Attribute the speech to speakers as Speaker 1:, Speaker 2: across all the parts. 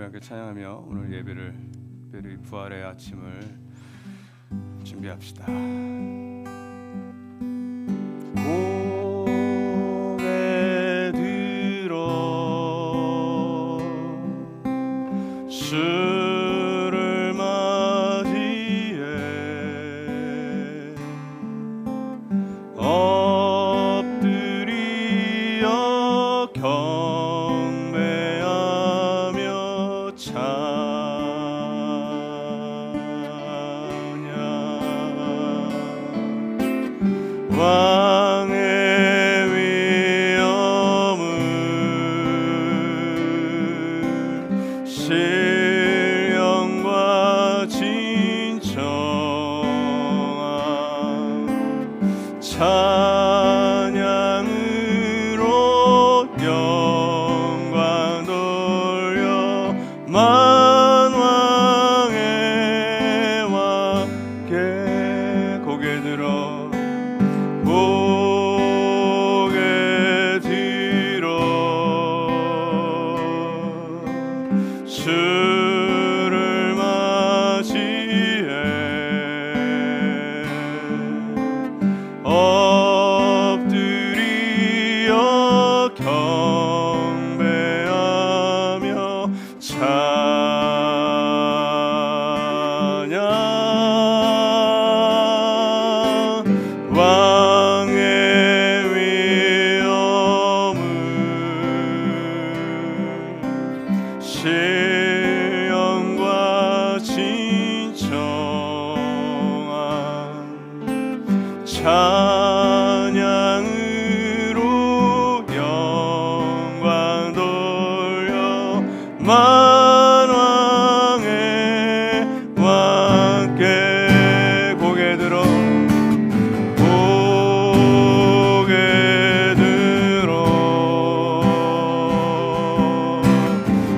Speaker 1: 우리 함께 찬양하며 오늘 예배를 특별히 부활의 아침을 준비합시다. 고개 들어 주를 맞이해 엎드려 경배하며 찬양 왕의 위엄을 신령과 진정한 찬양으로 영광 돌려 만왕의 왕께 고개 들어 주를 맞이해 엎드려 경배하며 찬양 왕의 위엄을 신령과 진정한 찬양으로 영광 돌려 만왕의 왕께 고개 들어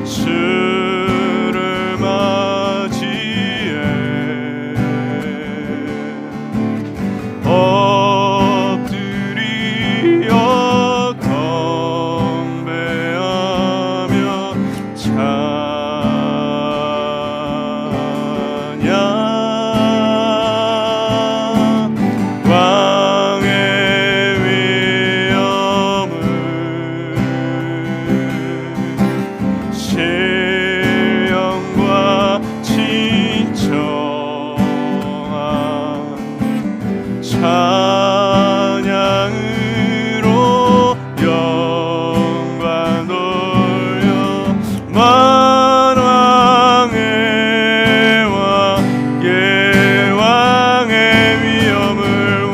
Speaker 1: 주를 맞이해 엎드려 경배하며 찬양 왕의 위엄을 신령과 진정한 찬양으로 영광 돌려 만왕의 왕께 왕의 위엄을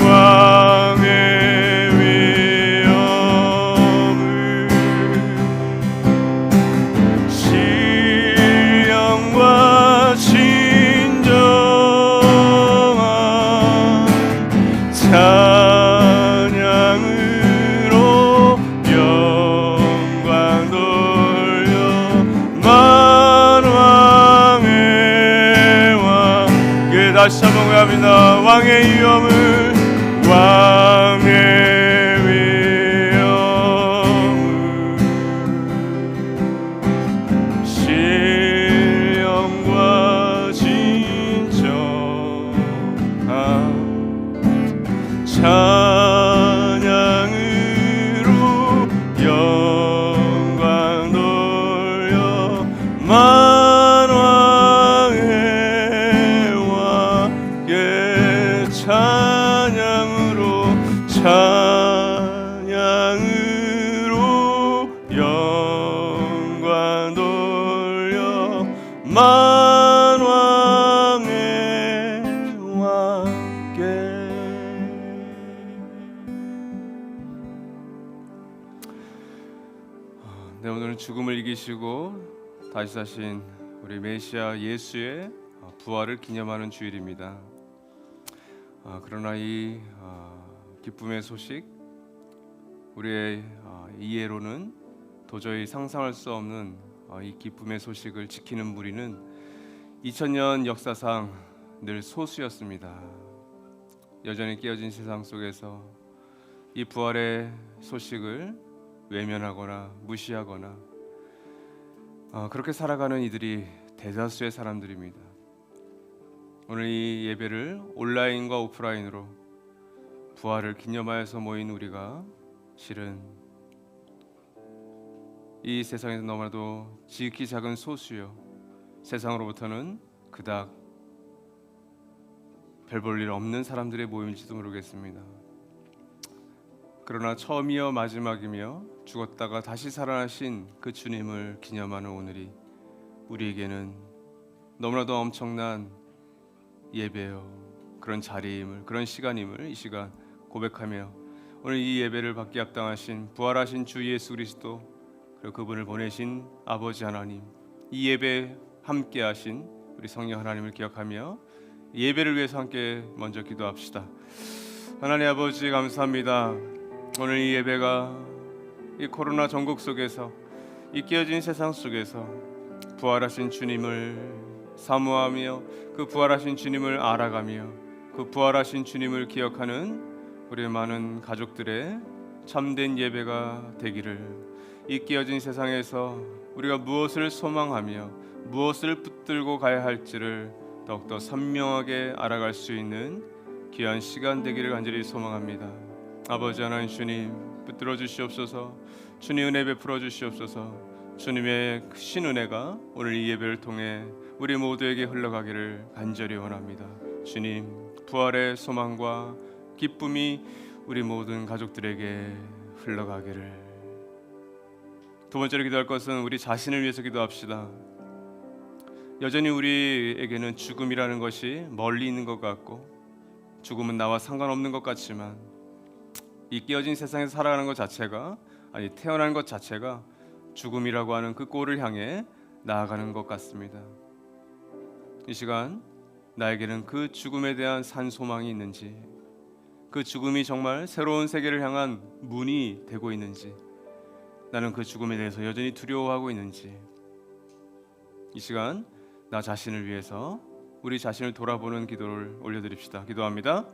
Speaker 1: 왕의 위엄을 신령과 진정한 찬양으로 영광 돌려 만왕의 왕께 다시 한번 고백합니다. 왕의 위엄을 왕의 위엄을 신령과 진정한 찬양으로 영광 돌려 만왕의 왕께 찬양으로 영광 돌려 만왕의 왕께. 네, 오늘은 죽음을 이기시고 다시 사신 우리 메시아 예수의 부활을 기념하는 주일입니다. 그러나 이 기쁨의 소식, 우리의 이해로는 도저히 상상할 수 없는 이 기쁨의 소식을 지키는 무리는 2000년 역사상 늘 소수였습니다. 여전히 깨어진 세상 속에서 이 부활의 소식을 외면하거나 무시하거나 그렇게 살아가는 이들이 대다수의 사람들입니다. 오늘 이 예배를 온라인과 오프라인으로 부활을 기념하여서 모인 우리가 실은 이 세상에서 너무나도 지극히 작은 소수요, 세상으로부터는 그닥 별 볼 일 없는 사람들의 모임일지도 모르겠습니다. 그러나 처음이요 마지막이며 죽었다가 다시 살아나신 그 주님을 기념하는 오늘이 우리에게는 너무나도 엄청난 예배요, 그런 자리임을, 그런 시간임을 이 시간 고백하며 오늘 이 예배를 받기 합당하신 부활하신 주 예수 그리스도, 그리고 그분을 보내신 아버지 하나님, 이 예배에 함께 하신 우리 성령 하나님을 기억하며 예배를 위해서 함께 먼저 기도합시다. 하나님 아버지, 감사합니다. 오늘 이 예배가 이 코로나 전국 속에서, 이 깨어진 세상 속에서 부활하신 주님을 사모하며 그 부활하신 주님을 알아가며 그 부활하신 주님을 기억하는 우리 많은 가족들의 참된 예배가 되기를, 이 깨어진 세상에서 우리가 무엇을 소망하며 무엇을 붙들고 가야 할지를 더욱더 선명하게 알아갈 수 있는 귀한 시간 되기를 간절히 소망합니다. 아버지 하나님, 주님 붙들어 주시옵소서. 주님 은혜 베풀어 주시옵소서. 주님의 크신 은혜가 오늘 이 예배를 통해 우리 모두에게 흘러가기를 간절히 원합니다. 주님, 부활의 소망과 기쁨이 우리 모든 가족들에게 흘러가기를. 두 번째로 기도할 것은 우리 자신을 위해서 기도합시다. 여전히 우리에게는 죽음이라는 것이 멀리 있는 것 같고, 죽음은 나와 상관없는 것 같지만, 이 깨어진 세상에서 살아가는 것 자체가, 아니 태어나는 것 자체가 죽음이라고 하는 그 꼴을 향해 나아가는 것 같습니다. 이 시간 나에게는 그 죽음에 대한 산소망이 있는지, 그 죽음이 정말 새로운 세계를 향한 문이 되고 있는지, 나는 그 죽음에 대해서 여전히 두려워하고 있는지, 이 시간 나 자신을 위해서 우리 자신을 돌아보는 기도를 올려드립시다. 기도합니다.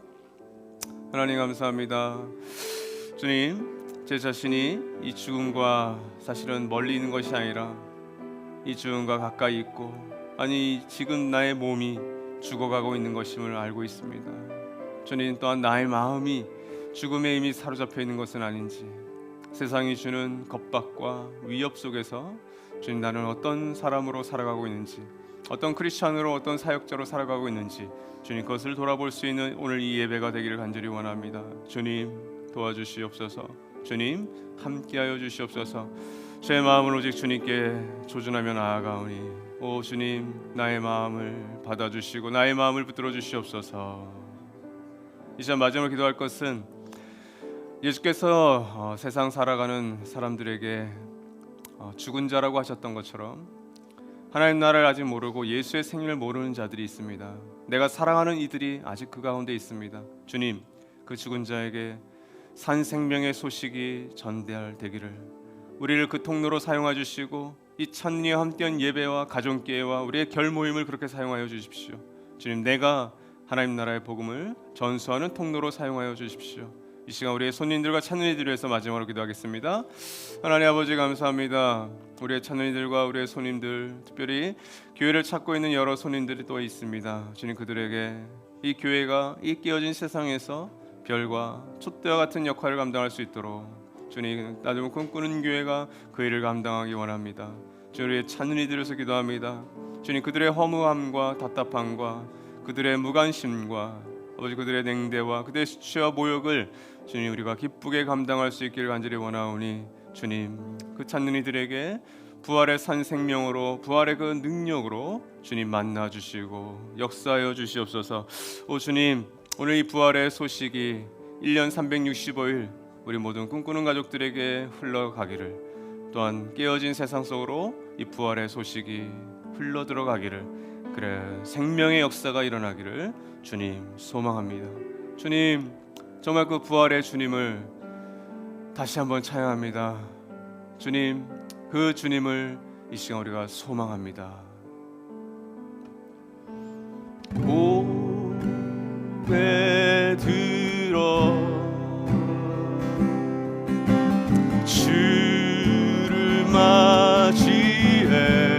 Speaker 1: 하나님 감사합니다. 주님, 제 자신이 이 죽음과 사실은 멀리 있는 것이 아니라 이 죽음과 가까이 있고, 아니 지금 나의 몸이 죽어가고 있는 것임을 알고 있습니다. 주님, 또한 나의 마음이 죽음에 이미 사로잡혀 있는 것은 아닌지, 세상이 주는 겁박과 위협 속에서 주님, 나는 어떤 사람으로 살아가고 있는지, 어떤 크리스찬으로, 어떤 사역자로 살아가고 있는지, 주님 그것을 돌아볼 수 있는 오늘 이 예배가 되기를 간절히 원합니다. 주님 도와주시옵소서. 주님 함께하여 주시옵소서. 제 마음을 오직 주님께 조준하며 나아가오니, 오 주님, 나의 마음을 받아주시고 나의 마음을 붙들어 주시옵소서. 이제 마지막으로 기도할 것은 예수께서 세상 살아가는 사람들에게 죽은 자라고 하셨던 것처럼 하나님 나라를 아직 모르고 예수의 생일을 모르는 자들이 있습니다. 내가 사랑하는 이들이 아직 그 가운데 있습니다. 주님, 그 죽은 자에게 산 생명의 소식이 전달되기를 우리를 그 통로로 사용해 주시고, 이 찬미와 함께한 예배와 가정교회와 우리의 결모임을 그렇게 사용하여 주십시오. 주님, 내가 하나님 나라의 복음을 전수하는 통로로 사용하여 주십시오. 이 시간 우리의 손님들과 찬은이들을 위해서 마지막으로 기도하겠습니다. 하나님 아버지, 감사합니다. 우리의 찬은이들과 우리의 손님들, 특별히 교회를 찾고 있는 여러 손님들이 또 있습니다. 주님, 그들에게 이 교회가 이 깨어진 세상에서 별과 촛대와 같은 역할을 감당할 수 있도록 주님, 나도 꿈꾸는 교회가 그 일을 감당하기 원합니다. 주님, 우리의 찬은이들에서 기도합니다. 주님, 그들의 허무함과 답답함과 그들의 무관심과 아버지 그들의 냉대와 그들의 수치와 모욕을 주님 우리가 기쁘게 감당할 수 있기를 간절히 원하오니, 주님 그 찾는 이들에게 부활의 산 생명으로, 부활의 그 능력으로 주님 만나 주시고 역사하여 주시옵소서. 오 주님, 오늘 이 부활의 소식이 1년 365일 우리 모든 꿈꾸는 가족들에게 흘러가기를, 또한 깨어진 세상 속으로 이 부활의 소식이 흘러 들어가기를, 그래 생명의 역사가 일어나기를 주님 소망합니다. 주님, 정말 그 부활의 주님을 다시 한번 찬양합니다. 주님, 그 주님을 이 시간 우리가 소망합니다. 고개 들어 주를 맞이해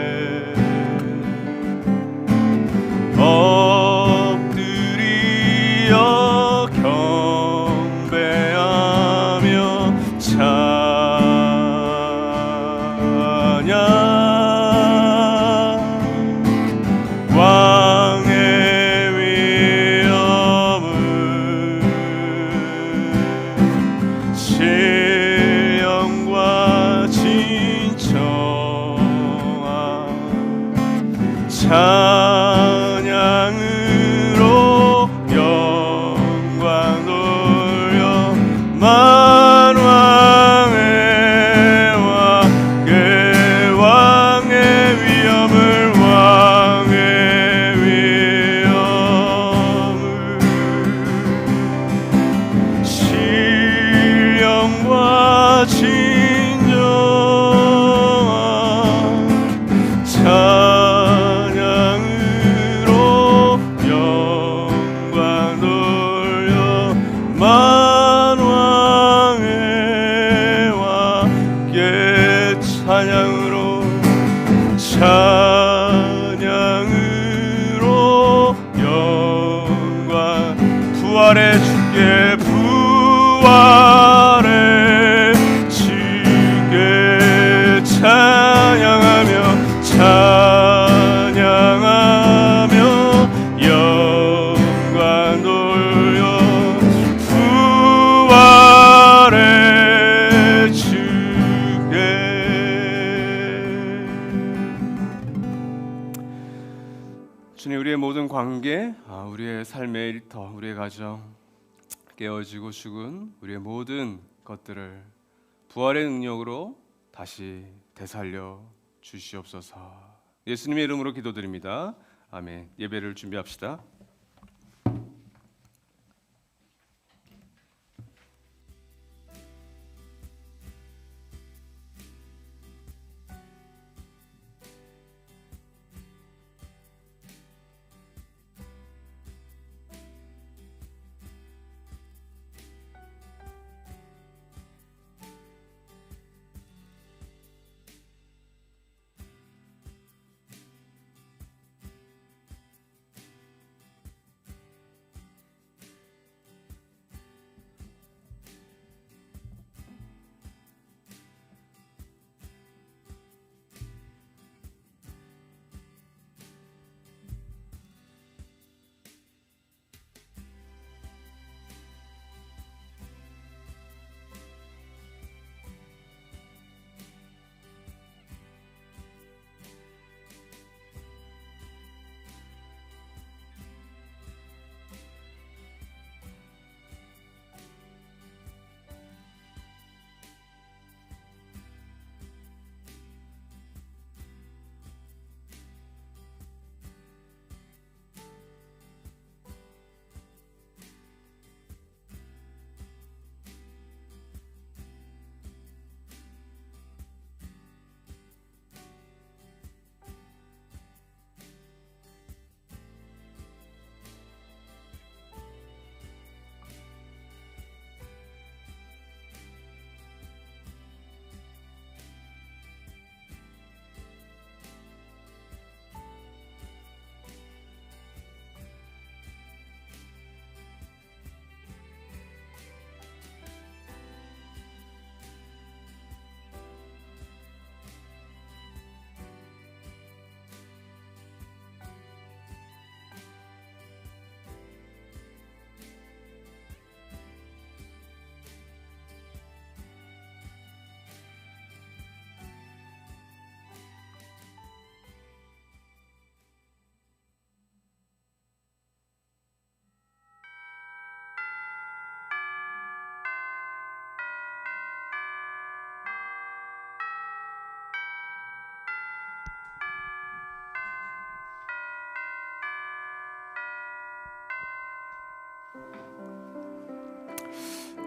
Speaker 1: 부활의 주께 부활의 주께 찬양하며 찬양하며 영광 돌려 부활의 주께. 주님, 우리의 모든 관계, 우리의 삶의 일터, 우리의 가정, 깨어지고 죽은 우리의 모든 것들을 부활의 능력으로 다시 되살려 주시옵소서. 예수님의 이름으로 기도드립니다. 아멘. 예배를 준비합시다.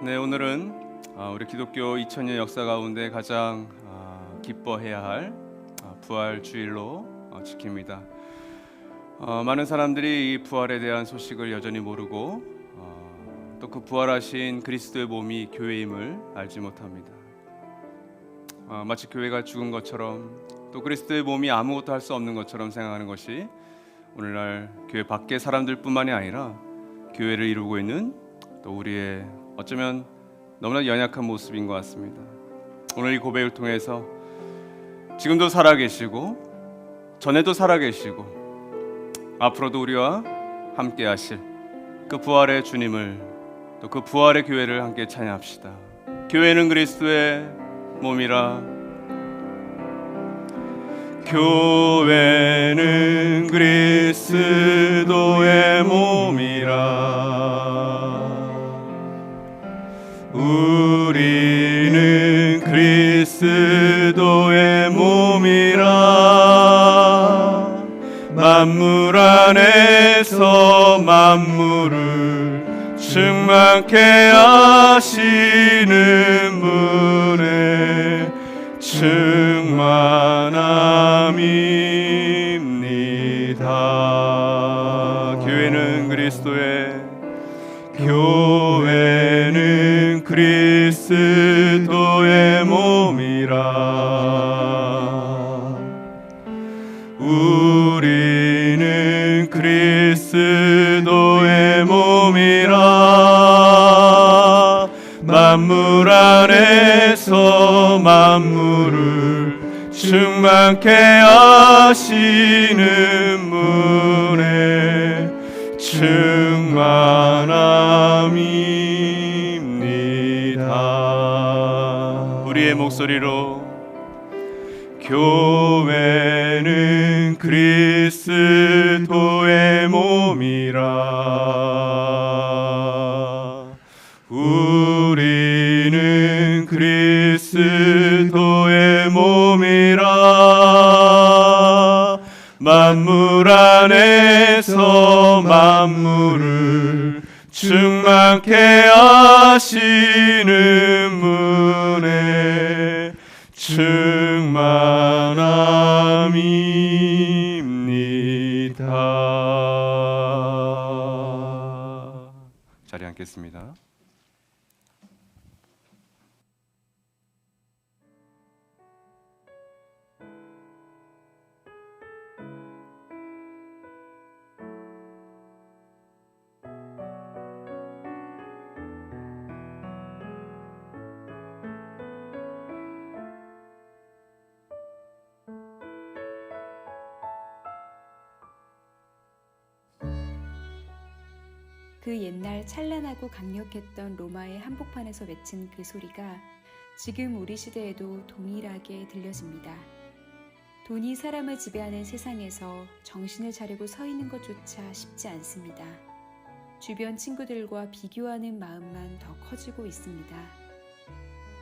Speaker 1: 네, 오늘은 우리 기독교 2000년 역사 가운데 가장 기뻐해야 할 부활 주일로 지킵니다. 많은 사람들이 이 부활에 대한 소식을 여전히 모르고 또 그 부활하신 그리스도의 몸이 교회임을 알지 못합니다. 마치 교회가 죽은 것처럼 또 그리스도의 몸이 아무것도 할 수 없는 것처럼 생각하는 것이 오늘날 교회 밖의 사람들뿐만이 아니라 교회를 이루고 있는 또 우리의 어쩌면 너무나 연약한 모습인 것 같습니다. 오늘 이 고백을 통해서 지금도 살아계시고 전에도 살아계시고 앞으로도 우리와 함께 하실 그 부활의 주님을 또 그 부활의 교회를 함께 찬양합시다. 교회는 그리스도의 몸이라. 교회는 그리스도의 몸이라. 우리는 그리스도의 몸이라. 만물 안에서 만물을 충만케 하시는 분의 충만함입니다. 교회는 그리스도의 몸이라. 우리는 그리스도의 몸이라. 만물 안에서 만물을 충만케 하시는 분의 충만함입니다. 우리의 목소리로 교회는 그리스도의 몸이라. 우리는 그리스도의 몸이라. 만물 안에서 만물을 충만케 하시는 분의 충만함입니다. 자리에 앉겠습니다.
Speaker 2: 그 옛날 찬란하고 강력했던 로마의 한복판에서 외친 그 소리가 지금 우리 시대에도 동일하게 들려집니다. 돈이 사람을 지배하는 세상에서 정신을 차리고 서 있는 것조차 쉽지 않습니다. 주변 친구들과 비교하는 마음만 더 커지고 있습니다.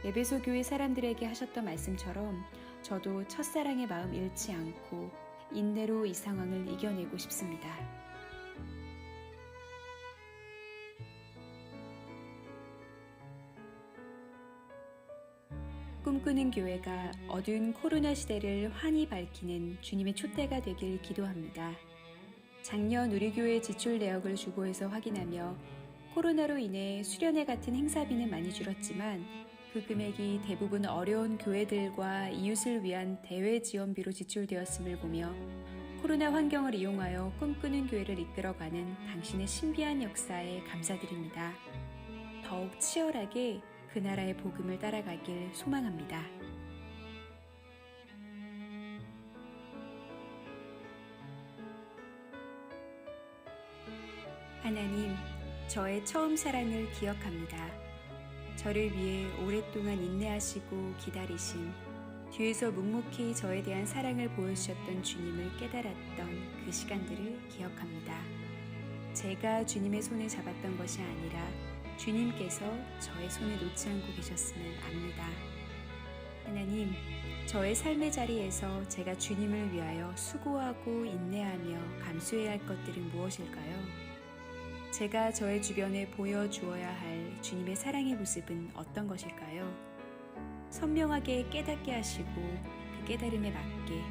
Speaker 2: 에베소 교회 사람들에게 하셨던 말씀처럼 저도 첫사랑의 마음 잃지 않고 인내로 이 상황을 이겨내고 싶습니다. 꿈꾸는 교회가 어두운 코로나 시대를 환히 밝히는 주님의 촛대가 되길 기도합니다. 작년 우리 교회 지출 내역을 주보에서 확인하며 코로나로 인해 수련회 같은 행사비는 많이 줄었지만 그 금액이 대부분 어려운 교회들과 이웃을 위한 대외 지원비로 지출되었음을 보며 코로나 환경을 이용하여 꿈꾸는 교회를 이끌어가는 당신의 신비한 역사에 감사드립니다. 더욱 치열하게 그 나라의 복음을 따라가길 소망합니다. 하나님, 저의 처음 사랑을 기억합니다. 저를 위해 오랫동안 인내하시고 기다리신, 뒤에서 묵묵히 저에 대한 사랑을 보여주셨던 주님을 깨달았던 그 시간들을 기억합니다. 제가 주님의 손을 잡았던 것이 아니라 주님께서 저의 손을 놓지 않고 계셨음을 압니다. 하나님, 저의 삶의 자리에서 제가 주님을 위하여 수고하고 인내하며 감수해야 할 것들은 무엇일까요? 제가 저의 주변에 보여주어야 할 주님의 사랑의 모습은 어떤 것일까요? 선명하게 깨닫게 하시고 그 깨달음에 맞게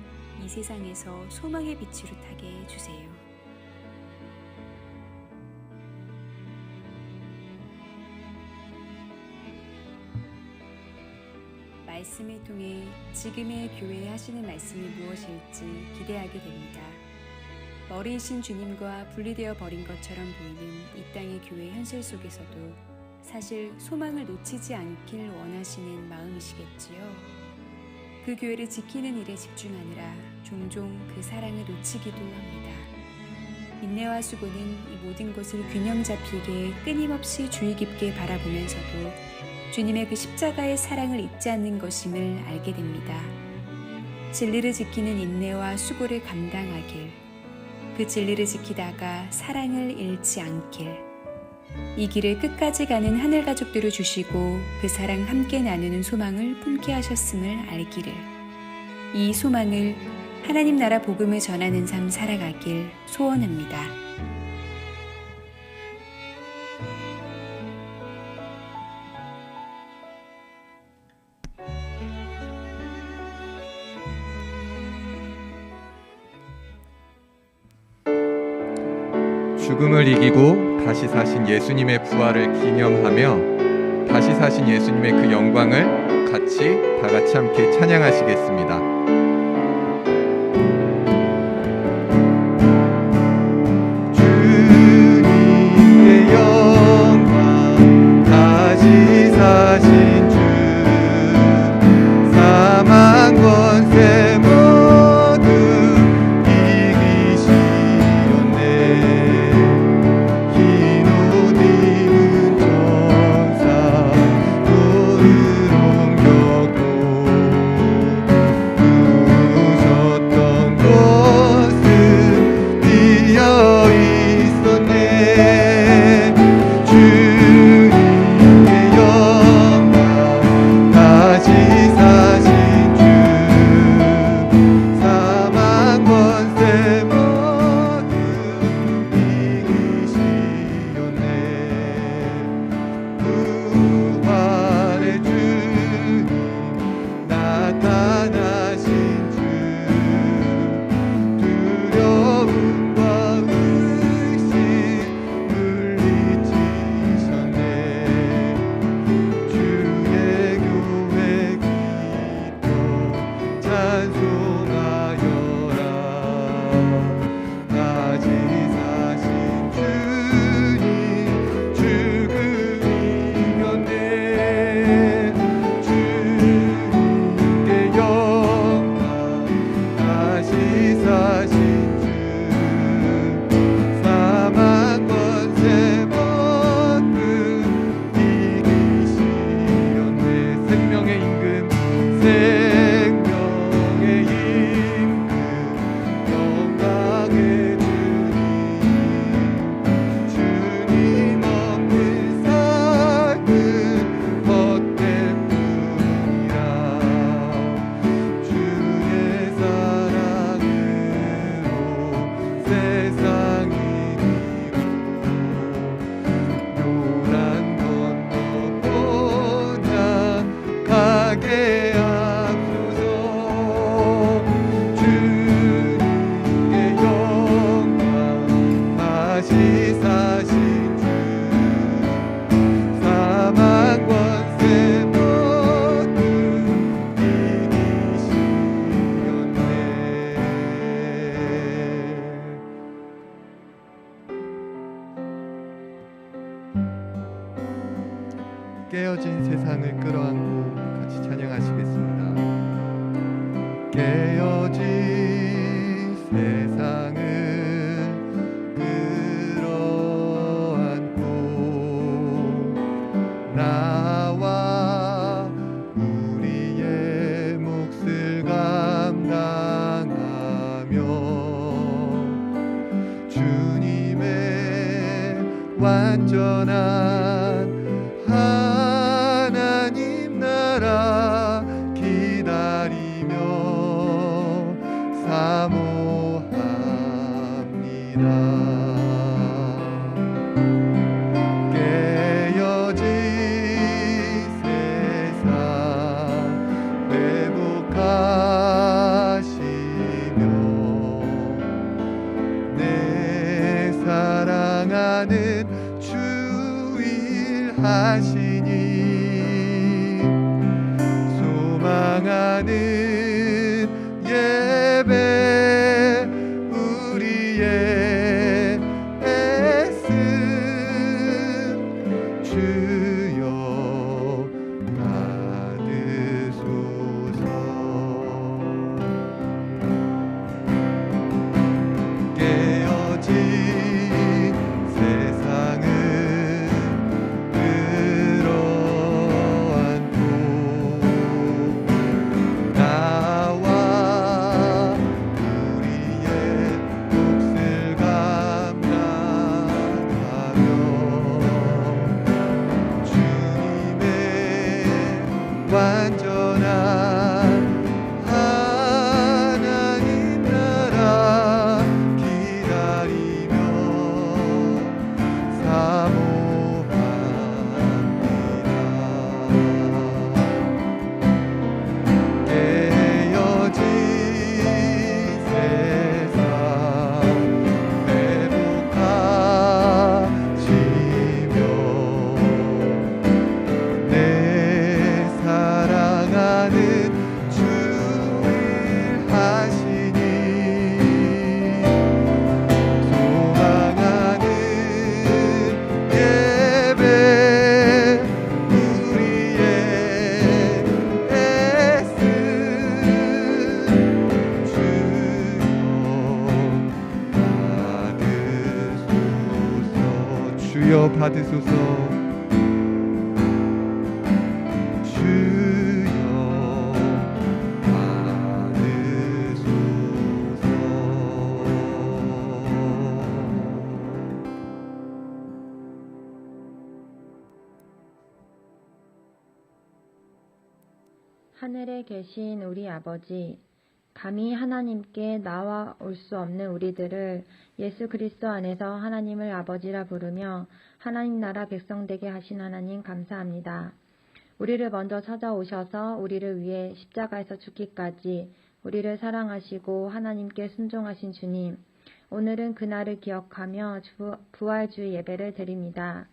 Speaker 2: 이 세상에서 소망의 빛으로 타게 해주세요. 말씀을 통해 지금의 교회에 하시는 말씀이 무엇일지 기대하게 됩니다. 머리이신 주님과 분리되어 버린 것처럼 보이는 이 땅의 교회 현실 속에서도 사실 소망을 놓치지 않길 원하시는 마음이시겠지요. 그 교회를 지키는 일에 집중하느라 종종 그 사랑을 놓치기도 합니다. 인내와 수고는 이 모든 것을 균형 잡히게 끊임없이 주의 깊게 바라보면서도 주님의 그 십자가의 사랑을 잊지 않는 것임을 알게 됩니다. 진리를 지키는 인내와 수고를 감당하길, 그 진리를 지키다가 사랑을 잃지 않길, 이 길을 끝까지 가는 하늘 가족들을 주시고 그 사랑 함께 나누는 소망을 품게 하셨음을 알기를, 이 소망을 하나님 나라 복음을 전하는 삶 살아가길 소원합니다.
Speaker 3: 죽음을 이기고 다시 사신 예수님의 부활을 기념하며 다시 사신 예수님의 그 영광을 다 같이 함께 찬양하시겠습니다. 주님의 영광 다시 깨어진 세상을 끌어안고 같이 찬양하시겠습니다. 깨어진 세상을 끌어안고 나와 우리의 몫을 감당하며 주님의 완전한 하나님 나라 기다리며 사모합니다. 깨어진 세상 회복하시며 내 사랑하는 주 일하시니 소망하는 예배 우리의 애씀 주여 받으소서. 깨어진 세상을 끌어안고 나와 우리의 몫을 감당하며 주님의 완전한 하나님 나라 기다리며 사모합니다. 깨어진 세상 회복하시며 내 사랑하는 주 일하시니 소망하는 예배 우리의 애씀 주여 받으소서. 주여
Speaker 4: 하늘에 계신 우리 아버지, 감히 하나님께 나와 올 수 없는 우리들을 예수 그리스도 안에서 하나님을 아버지라 부르며 하나님 나라 백성 되게 하신 하나님 감사합니다. 우리를 먼저 찾아오셔서 우리를 위해 십자가에서 죽기까지 우리를 사랑하시고 하나님께 순종하신 주님, 오늘은 그날을 기억하며 부활주 예배를 드립니다.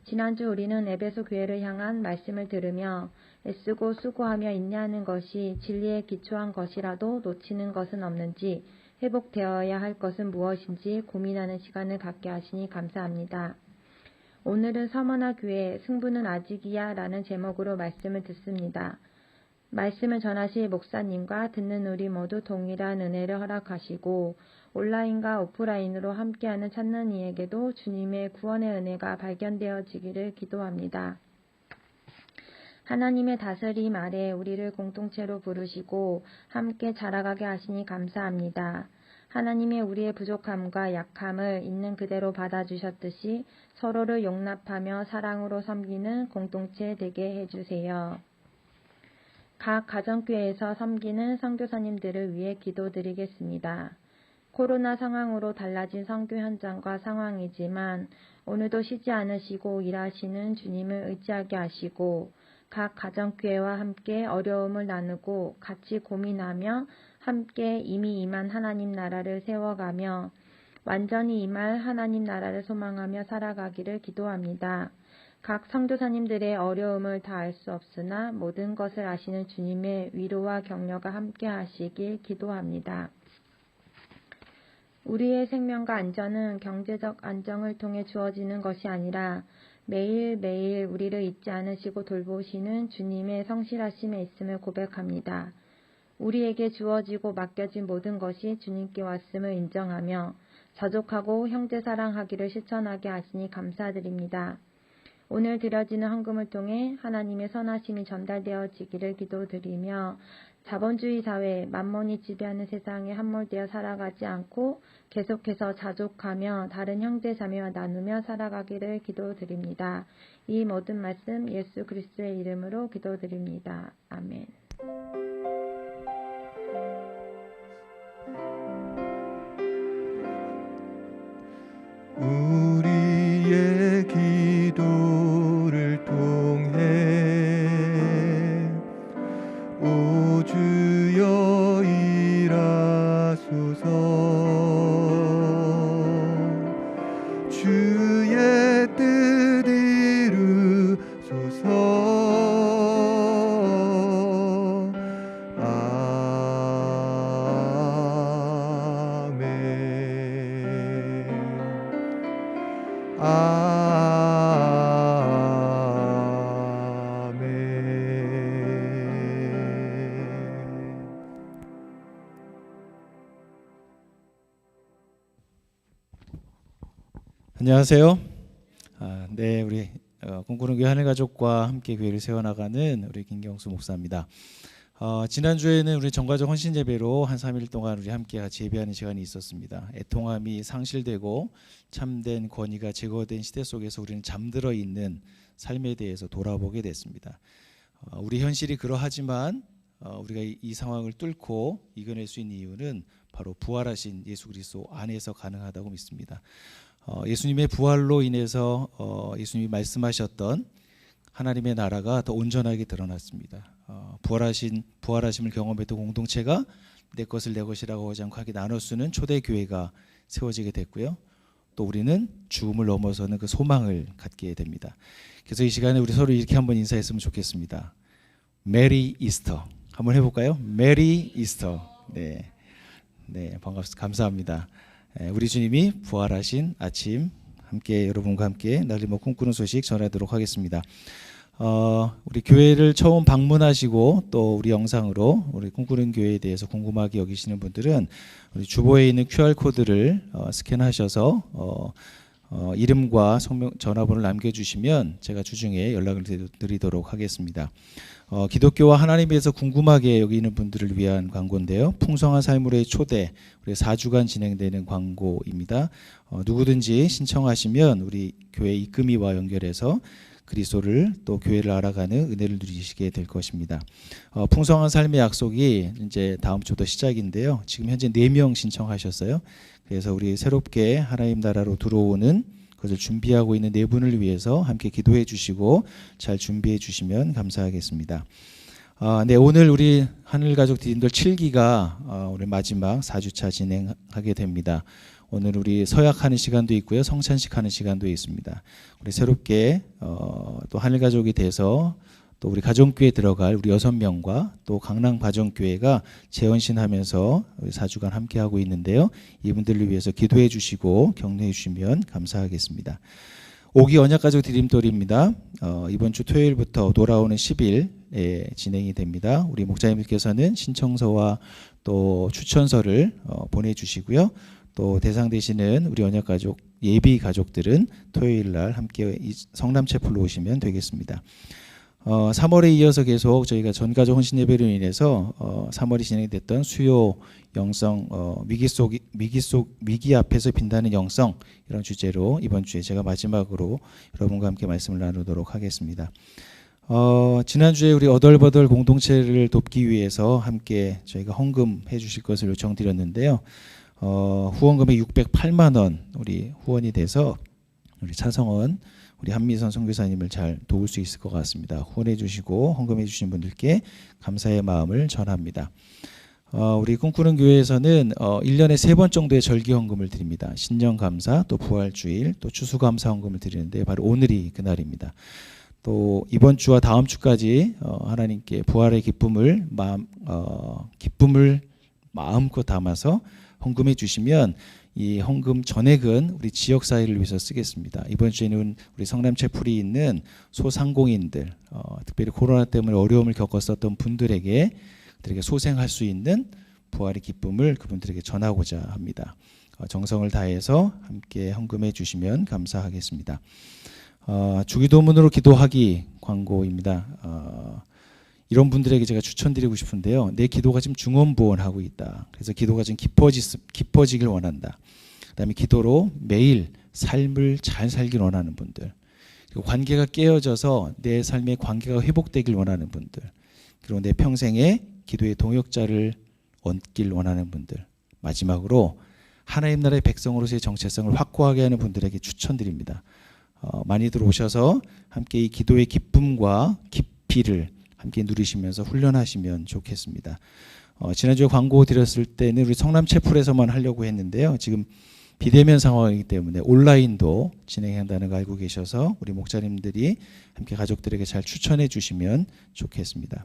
Speaker 4: 지난주 우리는 에베소 교회를 향한 말씀을 들으며 애쓰고 수고하며 인내하는 것이 진리에 기초한 것이라도 놓치는 것은 없는지, 회복되어야 할 것은 무엇인지 고민하는 시간을 갖게 하시니 감사합니다. 오늘은 서머나 교회 승부는 아직이야 라는 제목으로 말씀을 듣습니다. 말씀을 전하실 목사님과 듣는 우리 모두 동일한 은혜를 허락하시고 온라인과 오프라인으로 함께하는 찾는 이에게도 주님의 구원의 은혜가 발견되어지기를 기도합니다. 하나님의 다스림 아래 우리를 공동체로 부르시고 함께 자라가게 하시니 감사합니다. 하나님의 우리의 부족함과 약함을 있는 그대로 받아주셨듯이 서로를 용납하며 사랑으로 섬기는 공동체 되게 해주세요. 각 가정교회에서 섬기는 선교사님들을 위해 기도드리겠습니다. 코로나 상황으로 달라진 선교 현장과 상황이지만 오늘도 쉬지 않으시고 일하시는 주님을 의지하게 하시고 각 가정교회와 함께 어려움을 나누고 같이 고민하며 함께 이미 임한 하나님 나라를 세워가며 완전히 임할 하나님 나라를 소망하며 살아가기를 기도합니다. 각 선교사님들의 어려움을 다 알 수 없으나 모든 것을 아시는 주님의 위로와 격려가 함께 하시길 기도합니다. 우리의 생명과 안전은 경제적 안정을 통해 주어지는 것이 아니라 매일매일 우리를 잊지 않으시고 돌보시는 주님의 성실하심에 있음을 고백합니다. 우리에게 주어지고 맡겨진 모든 것이 주님께 왔음을 인정하며 자족하고 형제 사랑하기를 실천하게 하시니 감사드립니다. 오늘 드려지는 헌금을 통해 하나님의 선하심이 전달되어지기를 기도드리며 자본주의 사회, 만몬이 지배하는 세상에 함몰되어 살아가지 않고 계속해서 자족하며 다른 형제 자매와 나누며 살아가기를 기도드립니다. 이 모든 말씀 예수 그리스도의 이름으로 기도드립니다. 아멘.
Speaker 3: 우리의 기도를 통해 오 주여 일하소서. 주의 뜻 이루소서.
Speaker 5: 안녕하세요. 네, 우리 꿈꾸는 교회 하늘가족과 함께 교회를 세워나가는 우리 김경수 목사입니다. 지난주에는 우리 정가족 헌신 예배로 한 3일 동안 우리 함께 같이 예배하는 시간이 있었습니다. 애통함이 상실되고 참된 권위가 제거된 시대 속에서 우리는 잠들어 있는 삶에 대해서 돌아보게 됐습니다. 우리 현실이 그러하지만 우리가 이 상황을 뚫고 이겨낼 수 있는 이유는 바로 부활하신 예수 그리스도 안에서 가능하다고 믿습니다. 예수님의 부활로 인해서 예수님이 말씀하셨던 하나님의 나라가 더 온전하게 드러났습니다. 부활하심을 경험했던 공동체가 내 것을 내 것이라고 하지 않고 하게 나눠 쓰는 초대 교회가 세워지게 됐고요. 또 우리는 죽음을 넘어서는 그 소망을 갖게 됩니다. 그래서 이 시간에 우리 서로 이렇게 한번 인사했으면 좋겠습니다. 메리 이스터 한번 해볼까요? 메리 이스터. 네, 반갑습니다. 감사합니다. 우리 주님이 부활하신 아침 함께 여러분과 함께 날리며 꿈꾸는 소식 전하도록 하겠습니다. 우리 교회를 처음 방문하시고 또 우리 영상으로 우리 꿈꾸는 교회에 대해서 궁금하게 여기시는 분들은 우리 주보에 있는 QR코드를 스캔하셔서 이름과 성명, 전화번호를 남겨주시면 제가 주중에 연락을 드리도록 하겠습니다. 기독교와 하나님에 대해서 궁금하게 여기는 분들을 위한 광고인데요. 풍성한 삶으로의 초대, 우리 4주간 진행되는 광고입니다. 누구든지 신청하시면 우리 교회 입금이와 연결해서 그리스도를 또 교회를 알아가는 은혜를 누리시게 될 것입니다. 풍성한 삶의 약속이 이제 다음 주부터 시작인데요. 지금 현재 4명 신청하셨어요. 그래서 우리 새롭게 하나님 나라로 들어오는 그것을 준비하고 있는 4분을 위해서 함께 기도해 주시고 잘 준비해 주시면 감사하겠습니다. 네, 오늘 우리 하늘가족 디딤돌 7기가 우리 마지막 4주차 진행하게 됩니다. 오늘 우리 서약하는 시간도 있고요. 성찬식 하는 시간도 있습니다. 우리 새롭게 또 하늘가족이 돼서 또 우리 가정교회에 들어갈 우리 6명과 또 강남 가정교회가 재헌신하면서 4주간 함께하고 있는데요. 이분들을 위해서 기도해 주시고 격려해 주시면 감사하겠습니다. 5기 언약가족 디딤돌입니다. 이번 주 토요일부터 돌아오는 10일에 진행이 됩니다. 우리 목사님께서는 신청서와 또 추천서를 보내주시고요. 또 대상 되시는 우리 언약가족 예비 가족들은 토요일 날 함께 성남채플로 오시면 되겠습니다. 3월에 이어서 계속 저희가 전가족 헌신 예배로 인해서 3월에 진행됐던 수요 영성 위기 앞에서 빛나는 영성 이런 주제로 이번 주에 제가 마지막으로 여러분과 함께 말씀을 나누도록 하겠습니다. 지난주에 우리 어덜버덜 공동체를 돕기 위해서 함께 저희가 헌금해 주실 것을 요청드렸는데요. 후원금이 608만 원 우리 후원이 돼서 우리 차성원 우리 한미선 선교사님을 잘 도울 수 있을 것 같습니다. 후원해 주시고 헌금해 주신 분들께 감사의 마음을 전합니다. 우리 꿈꾸는 교회에서는 1년에 3번 정도의 절기 헌금을 드립니다. 신년감사, 또 부활주일, 또 추수감사 헌금을 드리는데 바로 오늘이 그날입니다. 또 이번 주와 다음 주까지 하나님께 부활의 기쁨을 마음껏 담아서 헌금해 주시면 이 헌금 전액은 우리 지역 사회를 위해서 쓰겠습니다. 이번 주에는 우리 성남채풀이 있는 소상공인들, 특별히 코로나 때문에 어려움을 겪었었던 분들에게 그들에게 소생할 수 있는 부활의 기쁨을 그분들에게 전하고자 합니다. 정성을 다해서 함께 헌금해 주시면 감사하겠습니다. 주기도문으로 기도하기 광고입니다. 이런 분들에게 제가 추천드리고 싶은데요. 내 기도가 지금 중언부언하고 있다. 그래서 기도가 좀 깊어지길 원한다. 그다음에 기도로 매일 삶을 잘 살길 원하는 분들, 그리고 관계가 깨어져서 내 삶의 관계가 회복되길 원하는 분들, 그리고 내 평생에 기도의 동역자를 얻길 원하는 분들, 마지막으로 하나님 나라의 백성으로서의 정체성을 확고하게 하는 분들에게 추천드립니다. 많이들 오셔서 함께 이 기도의 기쁨과 깊이를 함께 누리시면서 훈련하시면 좋겠습니다. 지난주에 광고 드렸을 때는 우리 성남채풀에서만 하려고 했는데요. 지금 비대면 상황이기 때문에 온라인도 진행한다는 거 알고 계셔서 우리 목사님들이 함께 가족들에게 잘 추천해 주시면 좋겠습니다.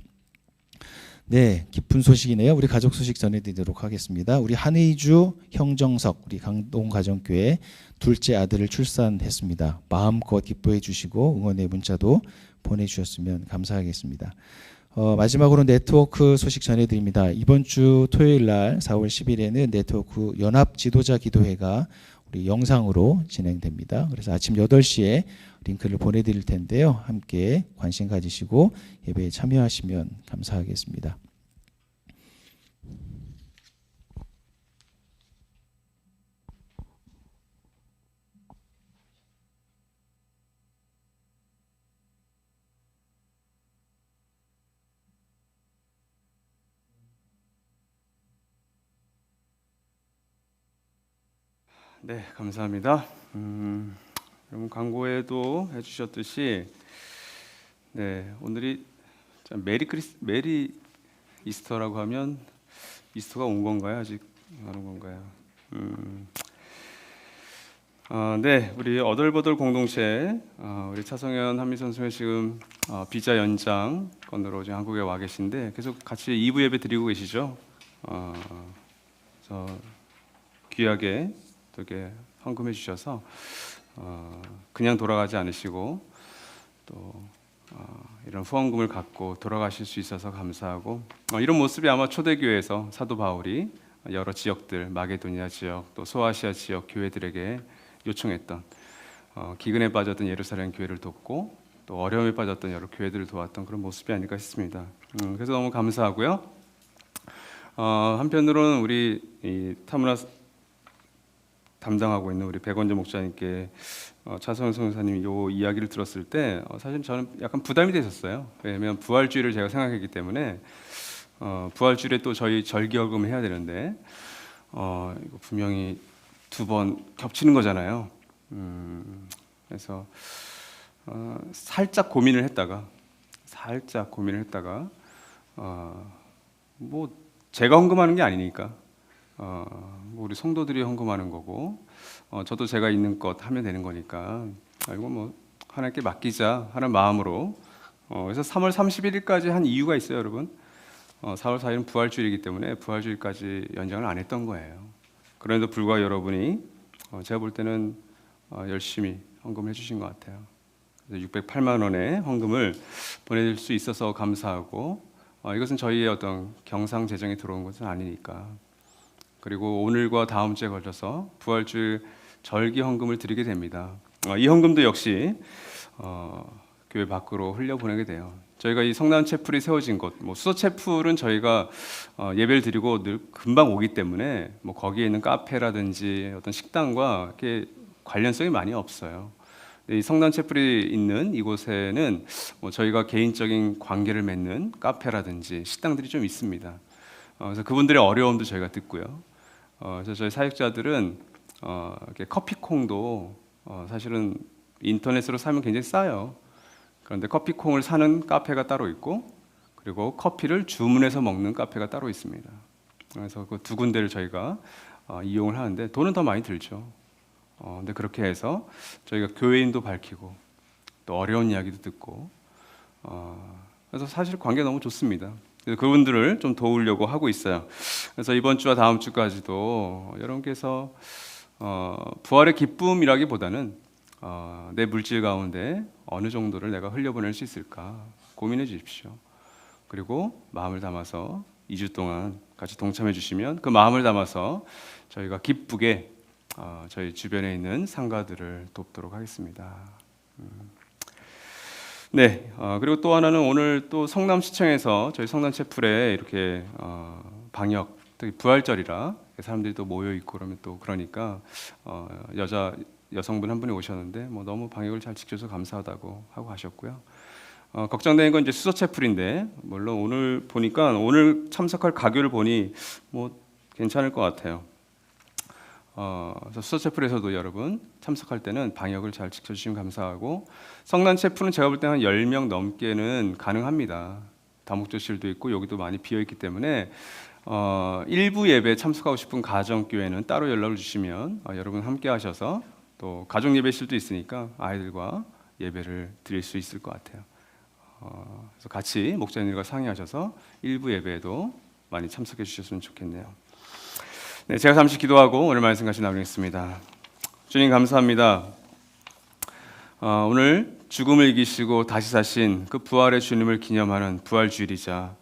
Speaker 5: 네, 기쁜 소식이네요. 우리 가족 소식 전해드리도록 하겠습니다. 우리 한의주 형정석, 우리 강동가정교회 둘째 아들을 출산했습니다. 마음껏 기뻐해 주시고 응원의 문자도 보내주셨으면 감사하겠습니다. 마지막으로 네트워크 소식 전해드립니다. 이번 주 토요일 날 4월 10일에는 네트워크 연합 지도자 기도회가 우리 영상으로 진행됩니다. 그래서 아침 8시에 링크를 보내드릴 텐데요. 함께 관심 가지시고 예배에 참여하시면 감사하겠습니다.
Speaker 1: 네, 감사합니다. 여러분 광고에도 해주셨듯이, 네, 오늘이 메리 이스터라고 하면 이스터가 온 건가요? 아직 안 온 건가요? 네, 우리 어덜버덜 공동체, 우리 차성현 한미선수가 지금 비자 연장 건으로 지금 한국에 와 계신데 계속 같이 2부 예배 드리고 계시죠? 그래서 귀하게 이렇게 헌금해 주셔서 그냥 돌아가지 않으시고 또 이런 후원금을 갖고 돌아가실 수 있어서 감사하고, 이런 모습이 아마 초대교회에서 사도 바울이 여러 지역들, 마게도니아 지역 또 소아시아 지역 교회들에게 요청했던, 기근에 빠졌던 예루살렘 교회를 돕고 또 어려움에 빠졌던 여러 교회들을 도왔던 그런 모습이 아닐까 싶습니다. 그래서 너무 감사하고요. 한편으로는 우리 이 타문화 담당하고 있는 우리 백원재 목사님께 차성현 선교사님이 이 이야기를 들었을 때 사실 저는 약간 부담이 됐었어요. 왜냐하면 부활주일을 제가 생각했기 때문에 부활주일에 또 저희 절기헌금을 해야 되는데 이거 분명히 2번 겹치는 거잖아요. 그래서 살짝 고민을 했다가 뭐 제가 헌금하는 게 아니니까 우리 성도들이 헌금하는 거고, 저도 제가 있는 것 하면 되는 거니까 이거 뭐 하나님께 맡기자 하는 마음으로, 그래서 3월 31일까지 한 이유가 있어요, 여러분. 4월 4일은 부활주일이기 때문에 부활주일까지 연장을 안 했던 거예요. 그런데도 불구하고 여러분이 제가 볼 때는 열심히 헌금해 주신 것 같아요. 그래서 608만 원의 헌금을 보내줄 수 있어서 감사하고, 이것은 저희의 어떤 경상 재정에 들어온 것은 아니니까. 그리고 오늘과 다음 주에 걸쳐서 부활주일 절기 헌금을 드리게 됩니다. 이 헌금도 역시 교회 밖으로 흘려보내게 돼요. 저희가 이 성남채풀이 세워진 곳, 수서채풀은 저희가 예배를 드리고 늘 금방 오기 때문에 거기에 있는 카페라든지 어떤 식당과 이렇게 관련성이 많이 없어요. 이 성남채풀이 있는 이곳에는 저희가 개인적인 관계를 맺는 카페라든지 식당들이 좀 있습니다. 그래서 그분들의 어려움도 저희가 듣고요. 그래서 저희 사역자들은 이렇게 커피콩도 사실은 인터넷으로 사면 굉장히 싸요. 그런데 커피콩을 사는 카페가 따로 있고, 그리고 커피를 주문해서 먹는 카페가 따로 있습니다. 그래서 그 2군데를 저희가 이용을 하는데 돈은 더 많이 들죠. 근데 그렇게 해서 저희가 교회인도 밝히고 또 어려운 이야기도 듣고, 그래서 사실 관계가 너무 좋습니다. 그래서 그분들을 좀 도우려고 하고 있어요. 그래서 이번 주와 다음 주까지도 여러분께서 부활의 기쁨이라기보다는 내 물질 가운데 어느 정도를 내가 흘려보낼 수 있을까 고민해 주십시오. 그리고 마음을 담아서 2주 동안 같이 동참해 주시면 그 마음을 담아서 저희가 기쁘게 저희 주변에 있는 상가들을 돕도록 하겠습니다. 네, 그리고 또 하나는 오늘 또 성남시청에서 저희 성남채플에 이렇게 방역, 특히 부활절이라 사람들이 또 모여 있고 그러면 또 그러니까 여성분 한 분이 오셨는데 뭐 너무 방역을 잘 지켜줘서 감사하다고 하고 가셨고요. 걱정되는 건 이제 수서채플인데 물론 오늘 보니까 오늘 참석할 가교를 보니 뭐 괜찮을 것 같아요. 그래서 수서채플에서도 여러분 참석할 때는 방역을 잘 지켜주시면 감사하고 성난채플은 제가 볼 때는 한 10명 넘게는 가능합니다. 다목조실도 있고 여기도 많이 비어있기 때문에 일부 예배에 참석하고 싶은 가정교회는 따로 연락을 주시면 여러분 함께 하셔서 또 가족 예배실도 있으니까 아이들과 예배를 드릴 수 있을 것 같아요. 그래서 같이 목사님들과 상의하셔서 일부 예배에도 많이 참석해 주셨으면 좋겠네요. 네, 제가 잠시 기도하고 오늘 말씀 같이 나누겠습니다. 주님 감사합니다. 오늘 죽음을 이기시고 다시 사신 그 부활의 주님을 기념하는 부활주일이자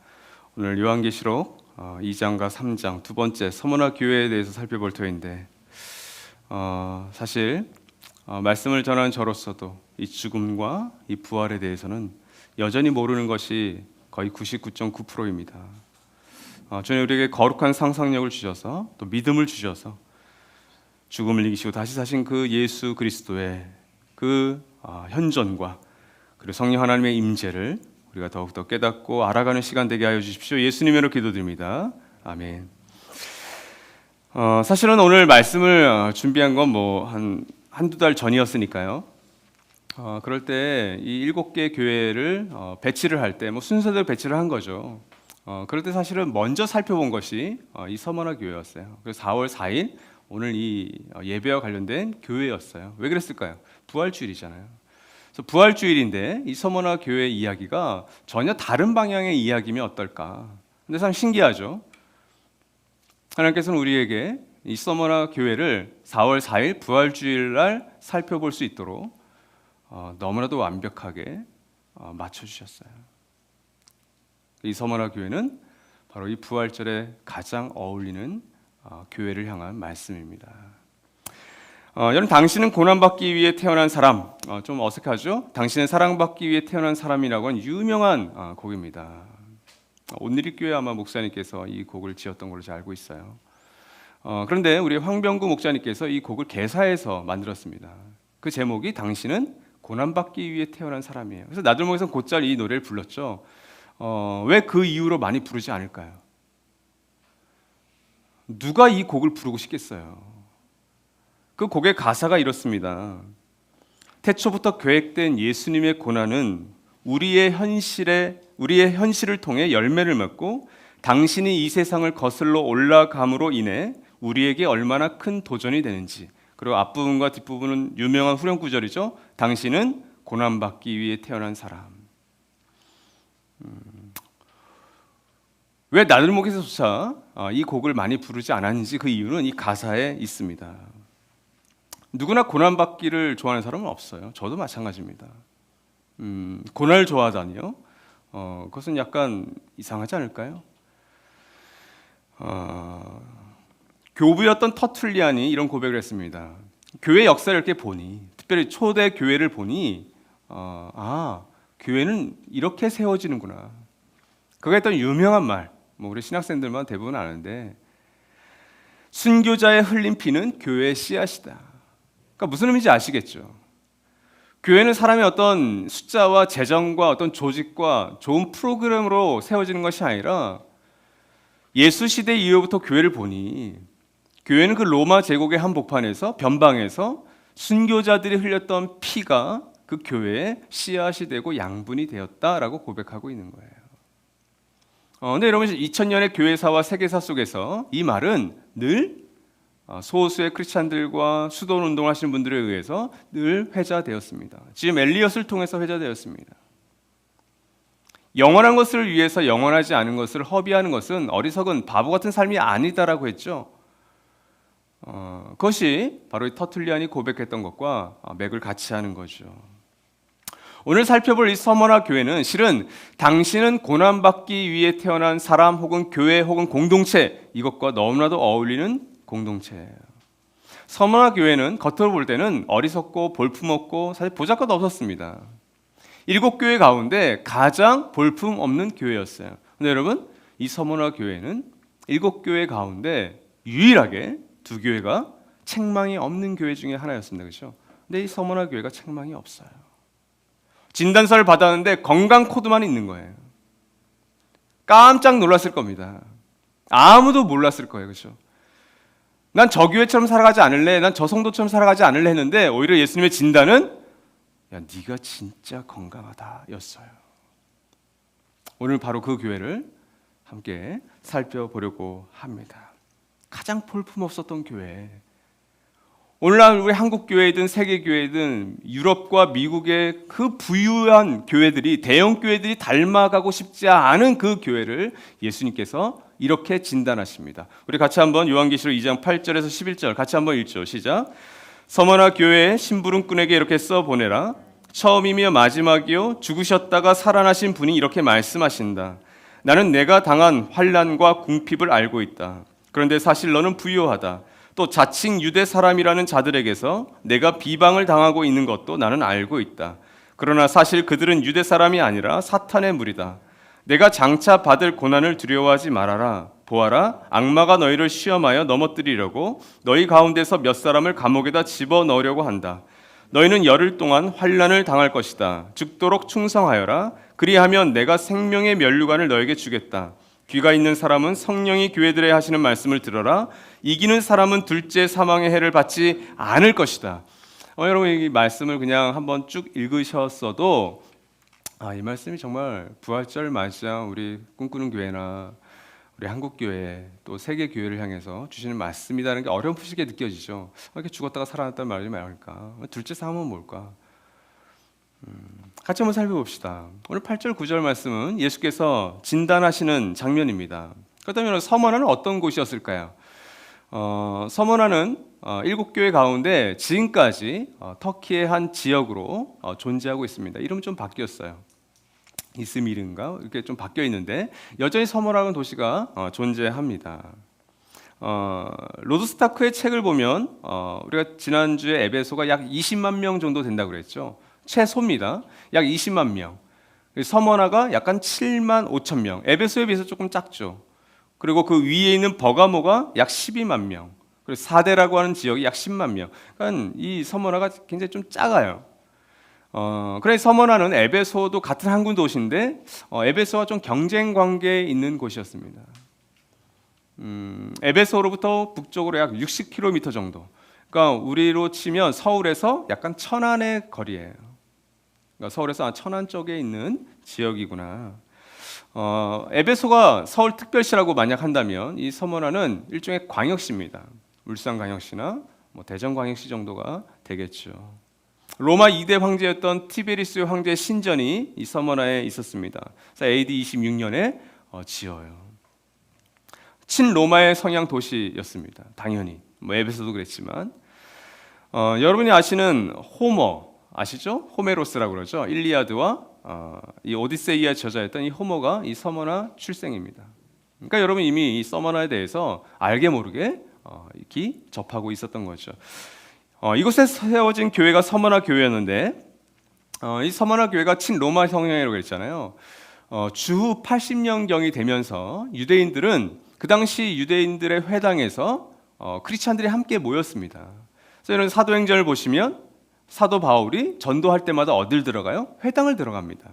Speaker 1: 오늘 요한계시록 2장과 3장 두 번째 서머나 교회에 대해서 살펴볼 터인데 사실 말씀을 전하는 저로서도 이 죽음과 이 부활에 대해서는 여전히 모르는 것이 거의 99.9%입니다. 주님 우리에게 거룩한 상상력을 주셔서 또 믿음을 주셔서 죽음을 이기시고 다시 사신 그 예수 그리스도의 그 현존과 그리고 성령 하나님의 임재를 우리가 더욱더 깨닫고 알아가는 시간 되게 하여 주십시오. 예수님으로 기도드립니다. 아멘. 사실은 오늘 말씀을 준비한 건 뭐 한두 달 전이었으니까요. 그럴 때 이 7개 교회를 배치를 할 때 뭐 순서대로 배치를 한 거죠. 그럴 때 사실은 먼저 살펴본 것이 이 서머나 교회였어요. 그래서 4월 4일 오늘 이 예배와 관련된 교회였어요. 왜 그랬을까요? 부활주일이잖아요. 그래서 부활주일인데 이 서머나 교회 이야기가 전혀 다른 방향의 이야기면 어떨까? 근데 참 신기하죠. 하나님께서는 우리에게 이 서머나 교회를 4월 4일 부활주일 날 살펴볼 수 있도록 너무나도 완벽하게 맞춰주셨어요. 이 서머나 교회는 바로 이 부활절에 가장 어울리는 교회를 향한 말씀입니다. 여러분 당신은 고난받기 위해 태어난 사람, 좀 어색하죠? 당신은 사랑받기 위해 태어난 사람이라고 하는 유명한 곡입니다. 온누리교회 아마 목사님께서 이 곡을 지었던 걸로 잘 알고 있어요. 그런데 우리 황병구 목사님께서 이 곡을 개사해서 만들었습니다. 그 제목이 당신은 고난받기 위해 태어난 사람이에요. 그래서 나들목에서 곧잘 이 노래를 불렀죠. 왜 그 이유로 많이 부르지 않을까요? 누가 이 곡을 부르고 싶겠어요? 그 곡의 가사가 이렇습니다. 태초부터 계획된 예수님의 고난은 우리의 현실을 통해 열매를 맺고 당신이 이 세상을 거슬러 올라감으로 인해 우리에게 얼마나 큰 도전이 되는지, 그리고 앞부분과 뒷부분은 유명한 후렴 구절이죠. 당신은 고난받기 위해 태어난 사람. 왜 나들목에서조차 이 곡을 많이 부르지 않았는지 그 이유는 이 가사에 있습니다. 누구나 고난받기를 좋아하는 사람은 없어요. 저도 마찬가지입니다. 고난을 좋아하다니요? 그것은 약간 이상하지 않을까요? 교부였던 터툴리안이 이런 고백을 했습니다. 교회 역사를 이렇게 보니, 특별히 초대 교회를 보니 교회는 이렇게 세워지는구나. 그가 했던 유명한 말, 뭐 우리 신학생들만 대부분 아는데, 순교자의 흘린 피는 교회의 씨앗이다. 그러니까 무슨 의미인지 아시겠죠? 교회는 사람의 어떤 숫자와 재정과 어떤 조직과 좋은 프로그램으로 세워지는 것이 아니라 예수 시대 이후부터 교회를 보니 교회는 그 로마 제국의 한복판에서 변방에서 순교자들이 흘렸던 피가 그 교회의 씨앗이 되고 양분이 되었다라고 고백하고 있는 거예요. 근데 여러분 2000년의 교회사와 세계사 속에서 이 말은 늘 소수의 크리스찬들과 수도원 운동을 하시는 분들에 의해서 늘 회자되었습니다. 지금 엘리엇을 통해서 회자되었습니다. 영원한 것을 위해서 영원하지 않은 것을 허비하는 것은 어리석은 바보 같은 삶이 아니다라고 했죠. 그것이 바로 이 터툴리안이 고백했던 것과 맥을 같이 하는 거죠. 오늘 살펴볼 이 서머나 교회는 실은 당신은 고난받기 위해 태어난 사람 혹은 교회 혹은 공동체, 이것과 너무나도 어울리는 공동체예요. 서머나 교회는 겉으로 볼 때는 어리석고 볼품없고 사실 보잘것 없었습니다. 7교회 가운데 가장 볼품없는 교회였어요. 근데 여러분, 이 서머나 교회는 7교회 가운데 유일하게 2교회가 책망이 없는 교회 중에 하나였습니다. 그렇죠? 근데 이 서머나 교회가 책망이 없어요. 진단서를 받았는데 건강 코드만 있는 거예요. 깜짝 놀랐을 겁니다. 아무도 몰랐을 거예요. 그렇죠? 난 저 교회처럼 살아가지 않을래, 난 저 성도처럼 살아가지 않을래 했는데 오히려 예수님의 진단은 야, 네가 진짜 건강하다 였어요. 오늘 바로 그 교회를 함께 살펴보려고 합니다. 가장 볼품없었던 교회. 오늘날 우리 한국 교회든 세계 교회든 유럽과 미국의 그 부유한 교회들이, 대형 교회들이 닮아가고 싶지 않은 그 교회를 예수님께서 이렇게 진단하십니다. 우리 같이 한번 요한계시록 2장 8절에서 11절 같이 한번 읽죠. 시작. 서머나 교회의 심부름꾼에게 이렇게 써보내라. 처음이며 마지막이요 죽으셨다가 살아나신 분이 이렇게 말씀하신다. 나는 내가 당한 환난과 궁핍을 알고 있다. 그런데 사실 너는 부유하다. 또 자칭 유대 사람이라는 자들에게서 내가 비방을 당하고 있는 것도 나는 알고 있다. 그러나 사실 그들은 유대 사람이 아니라 사탄의 무리다. 내가 장차 받을 고난을 두려워하지 말아라. 보아라, 악마가 너희를 시험하여 넘어뜨리려고 너희 가운데서 몇 사람을 감옥에다 집어넣으려고 한다. 너희는 열흘 동안 환난을 당할 것이다. 죽도록 충성하여라. 그리하면 내가 생명의 면류관을 너에게 주겠다. 귀가 있는 사람은 성령이 교회들에 하시는 말씀을 들어라. 이기는 사람은 둘째 사망의 해를 받지 않을 것이다. 여러분, 이 말씀을 그냥 한번 쭉 읽으셨어도 이 말씀이 정말 부활절 맞이한 우리 꿈꾸는 교회나 우리 한국교회 또 세계교회를 향해서 주시는 말씀이라는 게 어렴풋이 느껴지죠. 이렇게 죽었다가 살아났다는 말이 말일까? 둘째 사망은 뭘까? 같이 한번 살펴봅시다. 오늘 8절 9절 말씀은 예수께서 진단하시는 장면입니다. 그렇다면 서머나는 어떤 곳이었을까요? 서머나는 7교회 가운데 지금까지 터키의 한 지역으로 존재하고 있습니다. 이름은 좀 바뀌었어요. 이스미르인가 이렇게 좀 바뀌어 있는데 여전히 서머나는 도시가 존재합니다. 로드스타크의 책을 보면 우리가 지난주에 에베소가 약 20만 명 정도 된다고 그랬죠. 최소입니다. 약 20만 명. 서머나가 약간 7만 5천 명. 에베소에 비해서 조금 작죠. 그리고 그 위에 있는 버가모가 약 12만 명. 그리고 사대라고 하는 지역이 약 10만 명. 그러니까 이 서머나가 굉장히 좀 작아요. 그래서 서머나는 에베소도 같은 항구 도시인데 에베소와 좀 경쟁 관계에 있는 곳이었습니다. 에베소로부터 북쪽으로 약 60km 정도. 그러니까 우리로 치면 서울에서 약간 천안의 거리예요. 그러니까 서울에서 천안 쪽에 있는 지역이구나. 에베소가 서울 특별시라고 만약 한다면 이 서머나는 일종의 광역시입니다. 울산광역시나 대전광역시 정도가 되겠죠. 로마 2대 황제였던 티베리스 황제의 신전이 이 서머나에 있었습니다. 그래서 AD 26년에 지어요. 친로마의 성향 도시였습니다. 당연히 에베소도 그랬지만 여러분이 아시는 호머 아시죠? 호메로스라고 그러죠. 일리아드와 이 오디세이아 저자였던 이 호머가 이 서머나 출생입니다. 그러니까 여러분 이미 이 서머나에 대해서 알게 모르게 이렇게 접하고 있었던 거죠. 이곳에 세워진 교회가 서머나 교회였는데 이 서머나 교회가 친로마 성향이라고 그랬잖아요. 주후 80년경이 되면서 유대인들은 그 당시 유대인들의 회당에서 크리스찬들이 함께 모였습니다. 그래서 이런 사도행전을 보시면 사도 바울이 전도할 때마다 어딜 들어가요? 회당을 들어갑니다.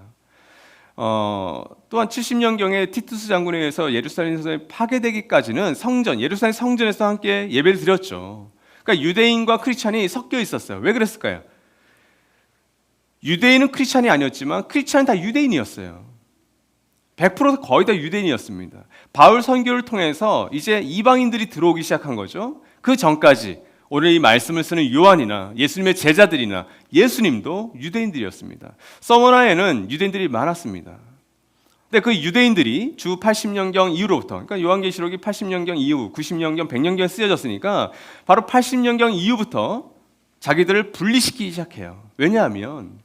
Speaker 1: 또한 70년경에 티투스 장군에 의해서 예루살렘 성전이 파괴되기까지는 예루살렘 성전에서 함께 예배를 드렸죠. 그러니까 유대인과 크리스찬이 섞여 있었어요. 왜 그랬을까요? 유대인은 크리스찬이 아니었지만 크리스찬은 다 유대인이었어요. 100% 거의 다 유대인이었습니다. 바울 선교를 통해서 이제 이방인들이 들어오기 시작한 거죠. 그 전까지 오늘 이 말씀을 쓰는 요한이나 예수님의 제자들이나 예수님도 유대인들이었습니다. 서머나에는 유대인들이 많았습니다. 근데 그 유대인들이 주 80년경 이후로부터, 그러니까 요한계시록이 80년경 이후, 90년경, 100년경 쓰여졌으니까 바로 80년경 이후부터 자기들을 분리시키기 시작해요. 왜냐하면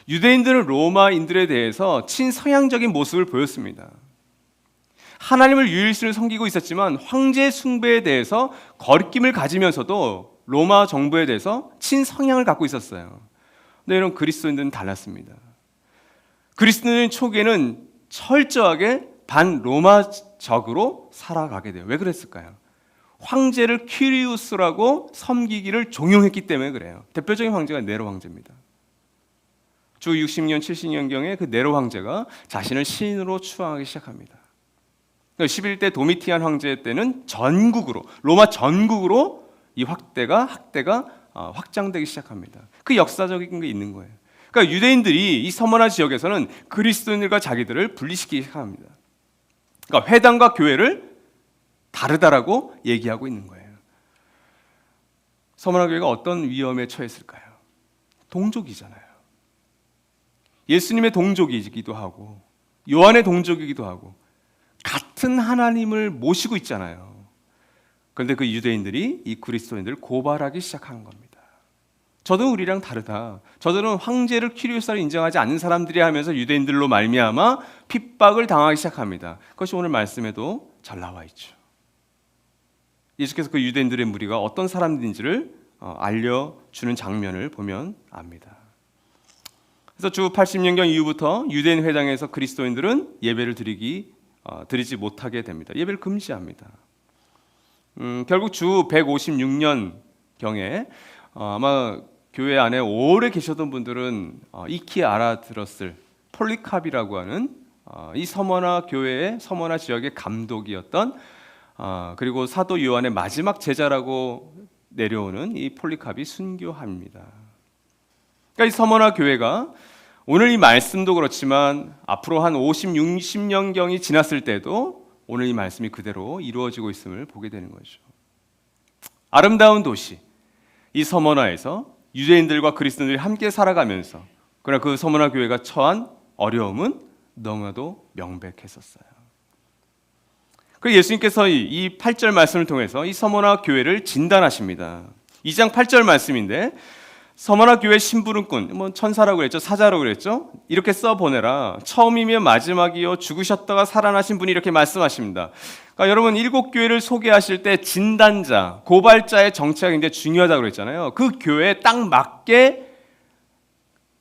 Speaker 1: 유대인들은 로마인들에 대해서 친서양적인 모습을 보였습니다. 하나님을 유일신을 섬기고 있었지만 황제 숭배에 대해서 거리낌을 가지면서도 로마 정부에 대해서 친성향을 갖고 있었어요. 근데 이런 그리스도인들은 달랐습니다. 그리스도인 초기에는 철저하게 반로마적으로 살아가게 돼요. 왜 그랬을까요? 황제를 퀴리우스라고 섬기기를 종용했기 때문에 그래요. 대표적인 황제가 네로 황제입니다. 주 60년, 70년경에 그 네로 황제가 자신을 신으로 추앙하기 시작합니다. 11대 도미티안 황제 때는 전국으로, 로마 전국으로 이 학대가 확장되기 시작합니다. 그 역사적인 게 있는 거예요. 그러니까 유대인들이 이 서머나 지역에서는 그리스도인들과 자기들을 분리시키기 시작합니다. 그러니까 회당과 교회를 다르다라고 얘기하고 있는 거예요. 서머나 교회가 어떤 위험에 처했을까요? 동족이잖아요. 예수님의 동족이기도 하고 요한의 동족이기도 하고 같은 하나님을 모시고 있잖아요. 그런데 그 유대인들이 이 그리스도인들을 고발하기 시작한 겁니다. 저도 우리랑 다르다. 저들은 황제를 퀴리우스로 인정하지 않는 사람들이 하면서 유대인들로 말미암아 핍박을 당하기 시작합니다. 그것이 오늘 말씀에도 잘 나와 있죠. 예수께서 그 유대인들의 무리가 어떤 사람들인지를 알려주는 장면을 보면 압니다. 그래서 주 80년경 이후부터 유대인 회당에서 그리스도인들은 예배를 드리지 못하게 됩니다. 예배를 금지합니다. 결국 주 156년경에 아마 교회 안에 오래 계셨던 분들은 익히 알아들었을 폴리캅이라고 하는 이 서머나 교회의 서머나 지역의 감독이었던 그리고 사도 요한의 마지막 제자라고 내려오는 이 폴리캅이 순교합니다. 그러니까 이 서머나 교회가 오늘 이 말씀도 그렇지만 앞으로 한 50, 60년경이 지났을 때도 오늘 이 말씀이 그대로 이루어지고 있음을 보게 되는 거죠. 아름다운 도시 이 서머나에서 유대인들과 그리스도인들이 함께 살아가면서 그러나 그 서머나 교회가 처한 어려움은 너무나도 명백했었어요. 그래서 예수님께서 이 8절 말씀을 통해서 이 서머나 교회를 진단하십니다. 2장 8절 말씀인데 서머나 교회 심부름꾼, 천사라고 그랬죠, 사자라고 그랬죠. 이렇게 써보내라. 처음이며 마지막이요 죽으셨다가 살아나신 분이 이렇게 말씀하십니다. 그러니까 여러분 7교회를 소개하실 때 진단자, 고발자의 정체가 굉장히 중요하다고 그랬잖아요. 그 교회에 딱 맞게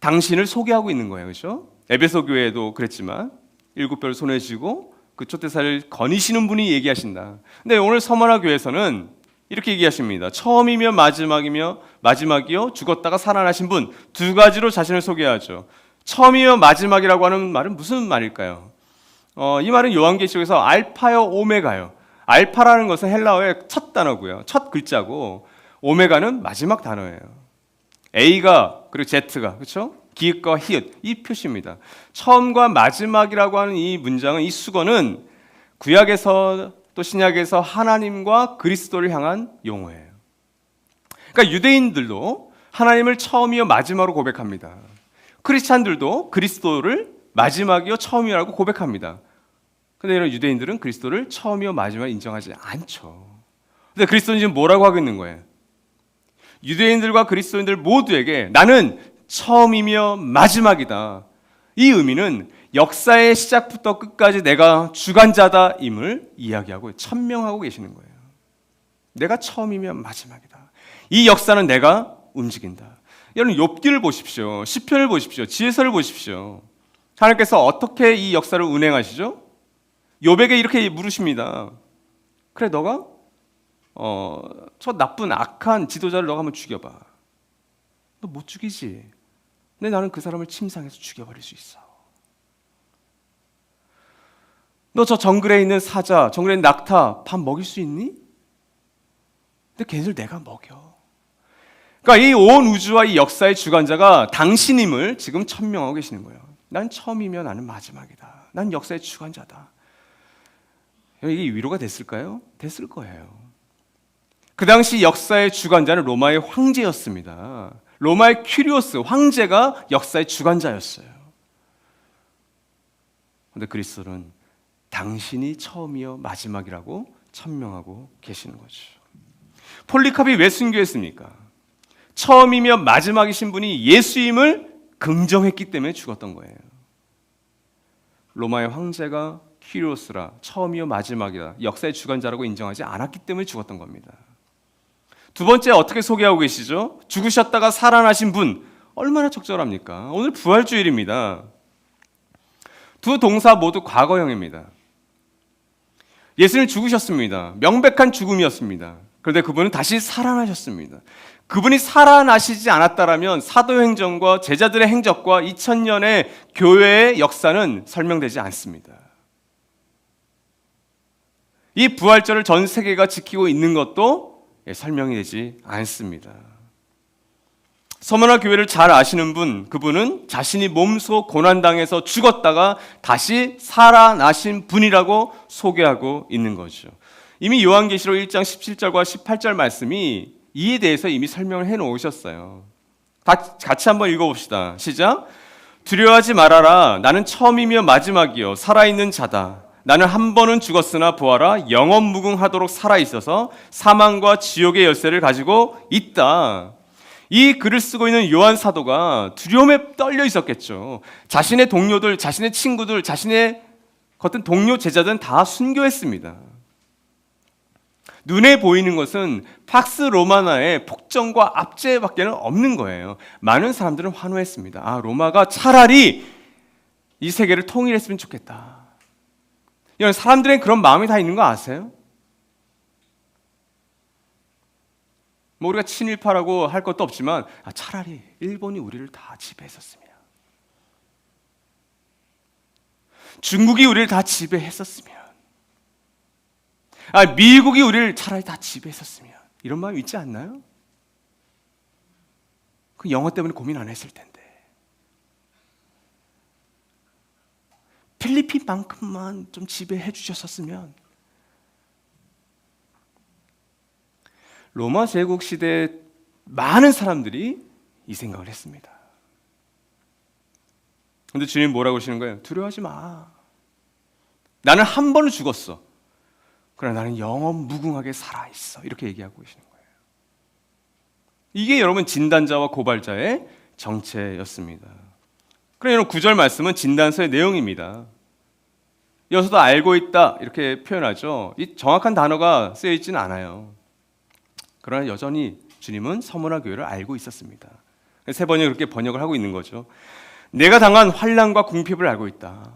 Speaker 1: 당신을 소개하고 있는 거예요, 그렇죠? 에베소 교회도 그랬지만 7별 손에 쥐고 그 촛대사를 거니시는 분이 얘기하신다. 근데 오늘 서머나 교회에서는 이렇게 얘기하십니다. 처음이며 마지막이요 죽었다가 살아나신 분, 두 가지로 자신을 소개하죠. 처음이며 마지막이라고 하는 말은 무슨 말일까요? 이 말은 요한계시록에서 알파요 오메가요. 알파라는 것은 헬라어의 첫 단어고요. 첫 글자고 오메가는 마지막 단어예요. A가 그리고 Z가 그렇죠? 기읍과 히읗 이 표시입니다. 처음과 마지막이라고 하는 이 문장은 이 수거는 구약에서 또 신약에서 하나님과 그리스도를 향한 용어예요. 그러니까 유대인들도 하나님을 처음이요 마지막으로 고백합니다. 크리스찬들도 그리스도를 마지막이요 처음이라고 고백합니다. 그런데 이런 유대인들은 그리스도를 처음이요 마지막으로 인정하지 않죠. 근데 그리스도는 지금 뭐라고 하고 있는 거예요? 유대인들과 그리스도인들 모두에게 나는 처음이며 마지막이다. 이 의미는 역사의 시작부터 끝까지 내가 주관자다임을 이야기하고 천명하고 계시는 거예요. 내가 처음이며 마지막이다. 이 역사는 내가 움직인다. 여러분 욥기를 보십시오. 시편을 보십시오. 지혜서를 보십시오. 하나님께서 어떻게 이 역사를 운행하시죠? 욥에게 이렇게 물으십니다. 그래 너가 저 나쁜 악한 지도자를 너가 한번 죽여봐. 너 못 죽이지. 근데 나는 그 사람을 침상에서 죽여버릴 수 있어. 너 저 정글에 있는 사자, 정글에 있는 낙타 밥 먹일 수 있니? 근데 걔네들 내가 먹여. 그러니까 이 온 우주와 이 역사의 주관자가 당신임을 지금 천명하고 계시는 거예요. 난 처음이며 나는 마지막이다. 난 역사의 주관자다. 이게 위로가 됐을까요? 됐을 거예요. 그 당시 역사의 주관자는 로마의 황제였습니다. 로마의 퀴리오스 황제가 역사의 주관자였어요. 그런데 그리스도는 당신이 처음이요 마지막이라고 천명하고 계시는 거죠. 폴리카비 왜 순교했습니까? 처음이며 마지막이신 분이 예수임을 긍정했기 때문에 죽었던 거예요. 로마의 황제가 퀴리오스라 처음이요 마지막이다, 역사의 주관자라고 인정하지 않았기 때문에 죽었던 겁니다. 두 번째 어떻게 소개하고 계시죠? 죽으셨다가 살아나신 분, 얼마나 적절합니까? 오늘 부활주일입니다. 두 동사 모두 과거형입니다. 예수님 죽으셨습니다. 명백한 죽음이었습니다. 그런데 그분은 다시 살아나셨습니다. 그분이 살아나시지 않았다라면 사도행전과 제자들의 행적과 2000년의 교회의 역사는 설명되지 않습니다. 이 부활절을 전 세계가 지키고 있는 것도 설명이 되지 않습니다. 서머나 교회를 잘 아시는 분, 그분은 자신이 몸소 고난당해서 죽었다가 다시 살아나신 분이라고 소개하고 있는 거죠. 이미 요한계시록 1장 17절과 18절 말씀이 이에 대해서 이미 설명을 해놓으셨어요. 같이 한번 읽어봅시다. 시작. 두려워하지 말아라. 나는 처음이며 마지막이요 살아있는 자다. 나는 한 번은 죽었으나 부활하 영원무궁하도록 살아있어서 사망과 지옥의 열쇠를 가지고 있다. 이 글을 쓰고 있는 요한 사도가 두려움에 떨려 있었겠죠. 자신의 동료들, 자신의 친구들, 자신의 겉은 동료 제자들은 다 순교했습니다. 눈에 보이는 것은 팍스 로마나의 폭정과 압제밖에는 없는 거예요. 많은 사람들은 환호했습니다. 아, 로마가 차라리 이 세계를 통일했으면 좋겠다. 여러분, 사람들의 그런 마음이 다 있는 거 아세요? 뭐 우리가 친일파라고 할 것도 없지만 차라리 일본이 우리를 다 지배했었으면, 중국이 우리를 다 지배했었으면, 미국이 우리를 차라리 다 지배했었으면, 이런 마음 있지 않나요? 그 영어 때문에 고민 안 했을 텐데. 필리핀만큼만 좀 지배해 주셨었으면. 로마 제국 시대에 많은 사람들이 이 생각을 했습니다. 그런데 주님 뭐라고 하시는 거예요? 두려워하지 마. 나는 한 번은 죽었어. 그러나 나는 영원 무궁하게 살아있어. 이렇게 얘기하고 계시는 거예요. 이게 여러분 진단자와 고발자의 정체였습니다. 그럼 여러분 9절 말씀은 진단서의 내용입니다. 여기서도 알고 있다 이렇게 표현하죠. 이 정확한 단어가 쓰여 있지는 않아요. 그러나 여전히 주님은 서머나 교회를 알고 있었습니다. 세 번이 그렇게 번역을 하고 있는 거죠. 내가 당한 환난과 궁핍을 알고 있다.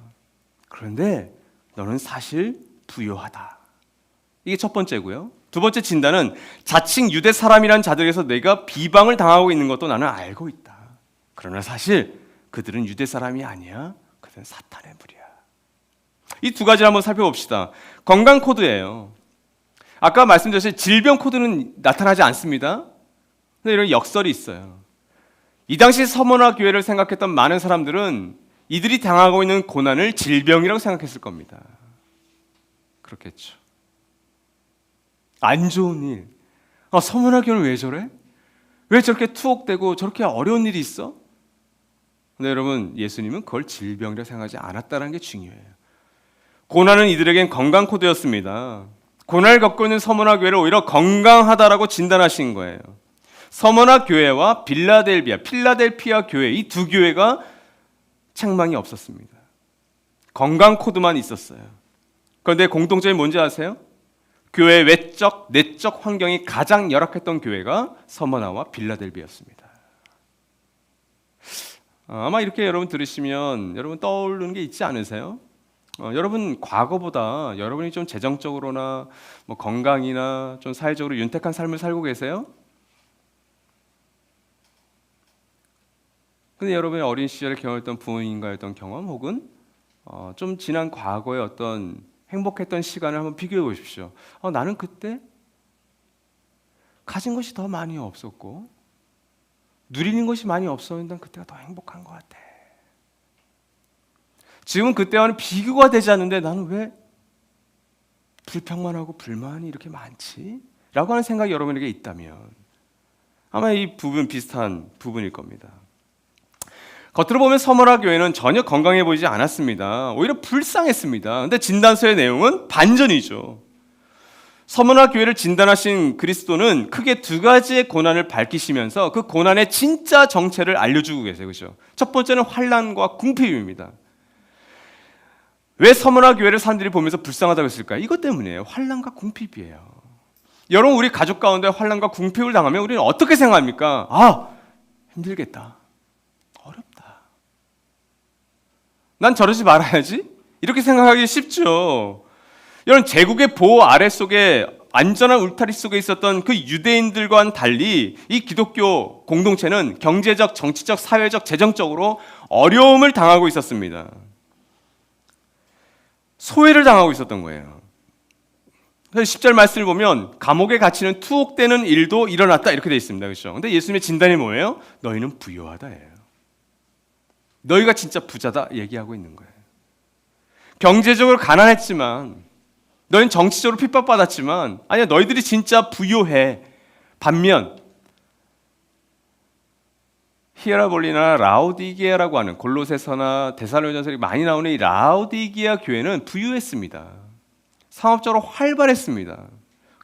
Speaker 1: 그런데 너는 사실 부요하다. 이게 첫 번째고요. 두 번째 진단은 자칭 유대 사람이란 자들에게서 내가 비방을 당하고 있는 것도 나는 알고 있다. 그러나 사실 그들은 유대 사람이 아니야. 그들은 사탄의 무리야. 이 두 가지를 한번 살펴봅시다. 건강 코드예요. 아까 말씀드렸듯이 질병 코드는 나타나지 않습니다. 근데 이런 역설이 있어요. 이 당시 서머나 교회를 생각했던 많은 사람들은 이들이 당하고 있는 고난을 질병이라고 생각했을 겁니다. 그렇겠죠. 안 좋은 일. 서머나 교회는 왜 저래? 왜 저렇게 투옥되고 저렇게 어려운 일이 있어? 근데 여러분, 예수님은 그걸 질병이라고 생각하지 않았다는 게 중요해요. 고난은 이들에겐 건강 코드였습니다. 고난을 겪고 있는 서머나 교회를 오히려 건강하다라고 진단하신 거예요. 서머나 교회와 필라델피아 교회, 이 두 교회가 책망이 없었습니다. 건강 코드만 있었어요. 그런데 공통점이 뭔지 아세요? 교회의 외적, 내적 환경이 가장 열악했던 교회가 서머나와 필라델피아였습니다. 아마 이렇게 여러분 들으시면 여러분 떠오르는 게 있지 않으세요? 여러분 과거보다 여러분이 좀 재정적으로나 뭐 건강이나 좀 사회적으로 윤택한 삶을 살고 계세요? 근데 여러분이 어린 시절에 경험했던 부모님과의 어떤 경험 혹은 좀 지난 과거의 어떤 행복했던 시간을 한번 비교해 보십시오. 나는 그때 가진 것이 더 많이 없었고 누리는 것이 많이 없었는데 그때가 더 행복한 것 같아. 지금 그때와는 비교가 되지 않는데 나는 왜 불평만 하고 불만이 이렇게 많지? 라고 하는 생각이 여러분에게 있다면 아마 이 부분 비슷한 부분일 겁니다. 겉으로 보면 서머나 교회는 전혀 건강해 보이지 않았습니다. 오히려 불쌍했습니다. 근데 진단서의 내용은 반전이죠. 서머나 교회를 진단하신 그리스도는 크게 두 가지의 고난을 밝히시면서 그 고난의 진짜 정체를 알려주고 계세요. 그렇죠? 첫 번째는 환난과 궁핍입니다. 왜 서머나 교회를 사람들이 보면서 불쌍하다고 했을까요? 이것 때문이에요. 환난과 궁핍이에요. 여러분, 우리 가족 가운데 환난과 궁핍을 당하면 우리는 어떻게 생각합니까? 아, 힘들겠다. 어렵다. 난 저러지 말아야지. 이렇게 생각하기 쉽죠. 여러분, 제국의 보호 아래 속에 안전한 울타리 속에 있었던 그 유대인들과는 달리 이 기독교 공동체는 경제적, 정치적, 사회적, 재정적으로 어려움을 당하고 있었습니다. 소외를 당하고 있었던 거예요. 그래서 10절 말씀을 보면 감옥에 갇히는 투옥되는 일도 일어났다 이렇게 되어 있습니다. 그렇죠? 근데 예수님의 진단이 뭐예요? 너희는 부유하다예요. 너희가 진짜 부자다 얘기하고 있는 거예요. 경제적으로 가난했지만, 너희는 정치적으로 핍박받았지만, 아니야, 너희들이 진짜 부유해. 반면 히에라볼리나 라오디게아라고 하는, 골로새서나 데살로니가전서에 많이 나오는 이 라오디게아 교회는 부유했습니다. 상업적으로 활발했습니다.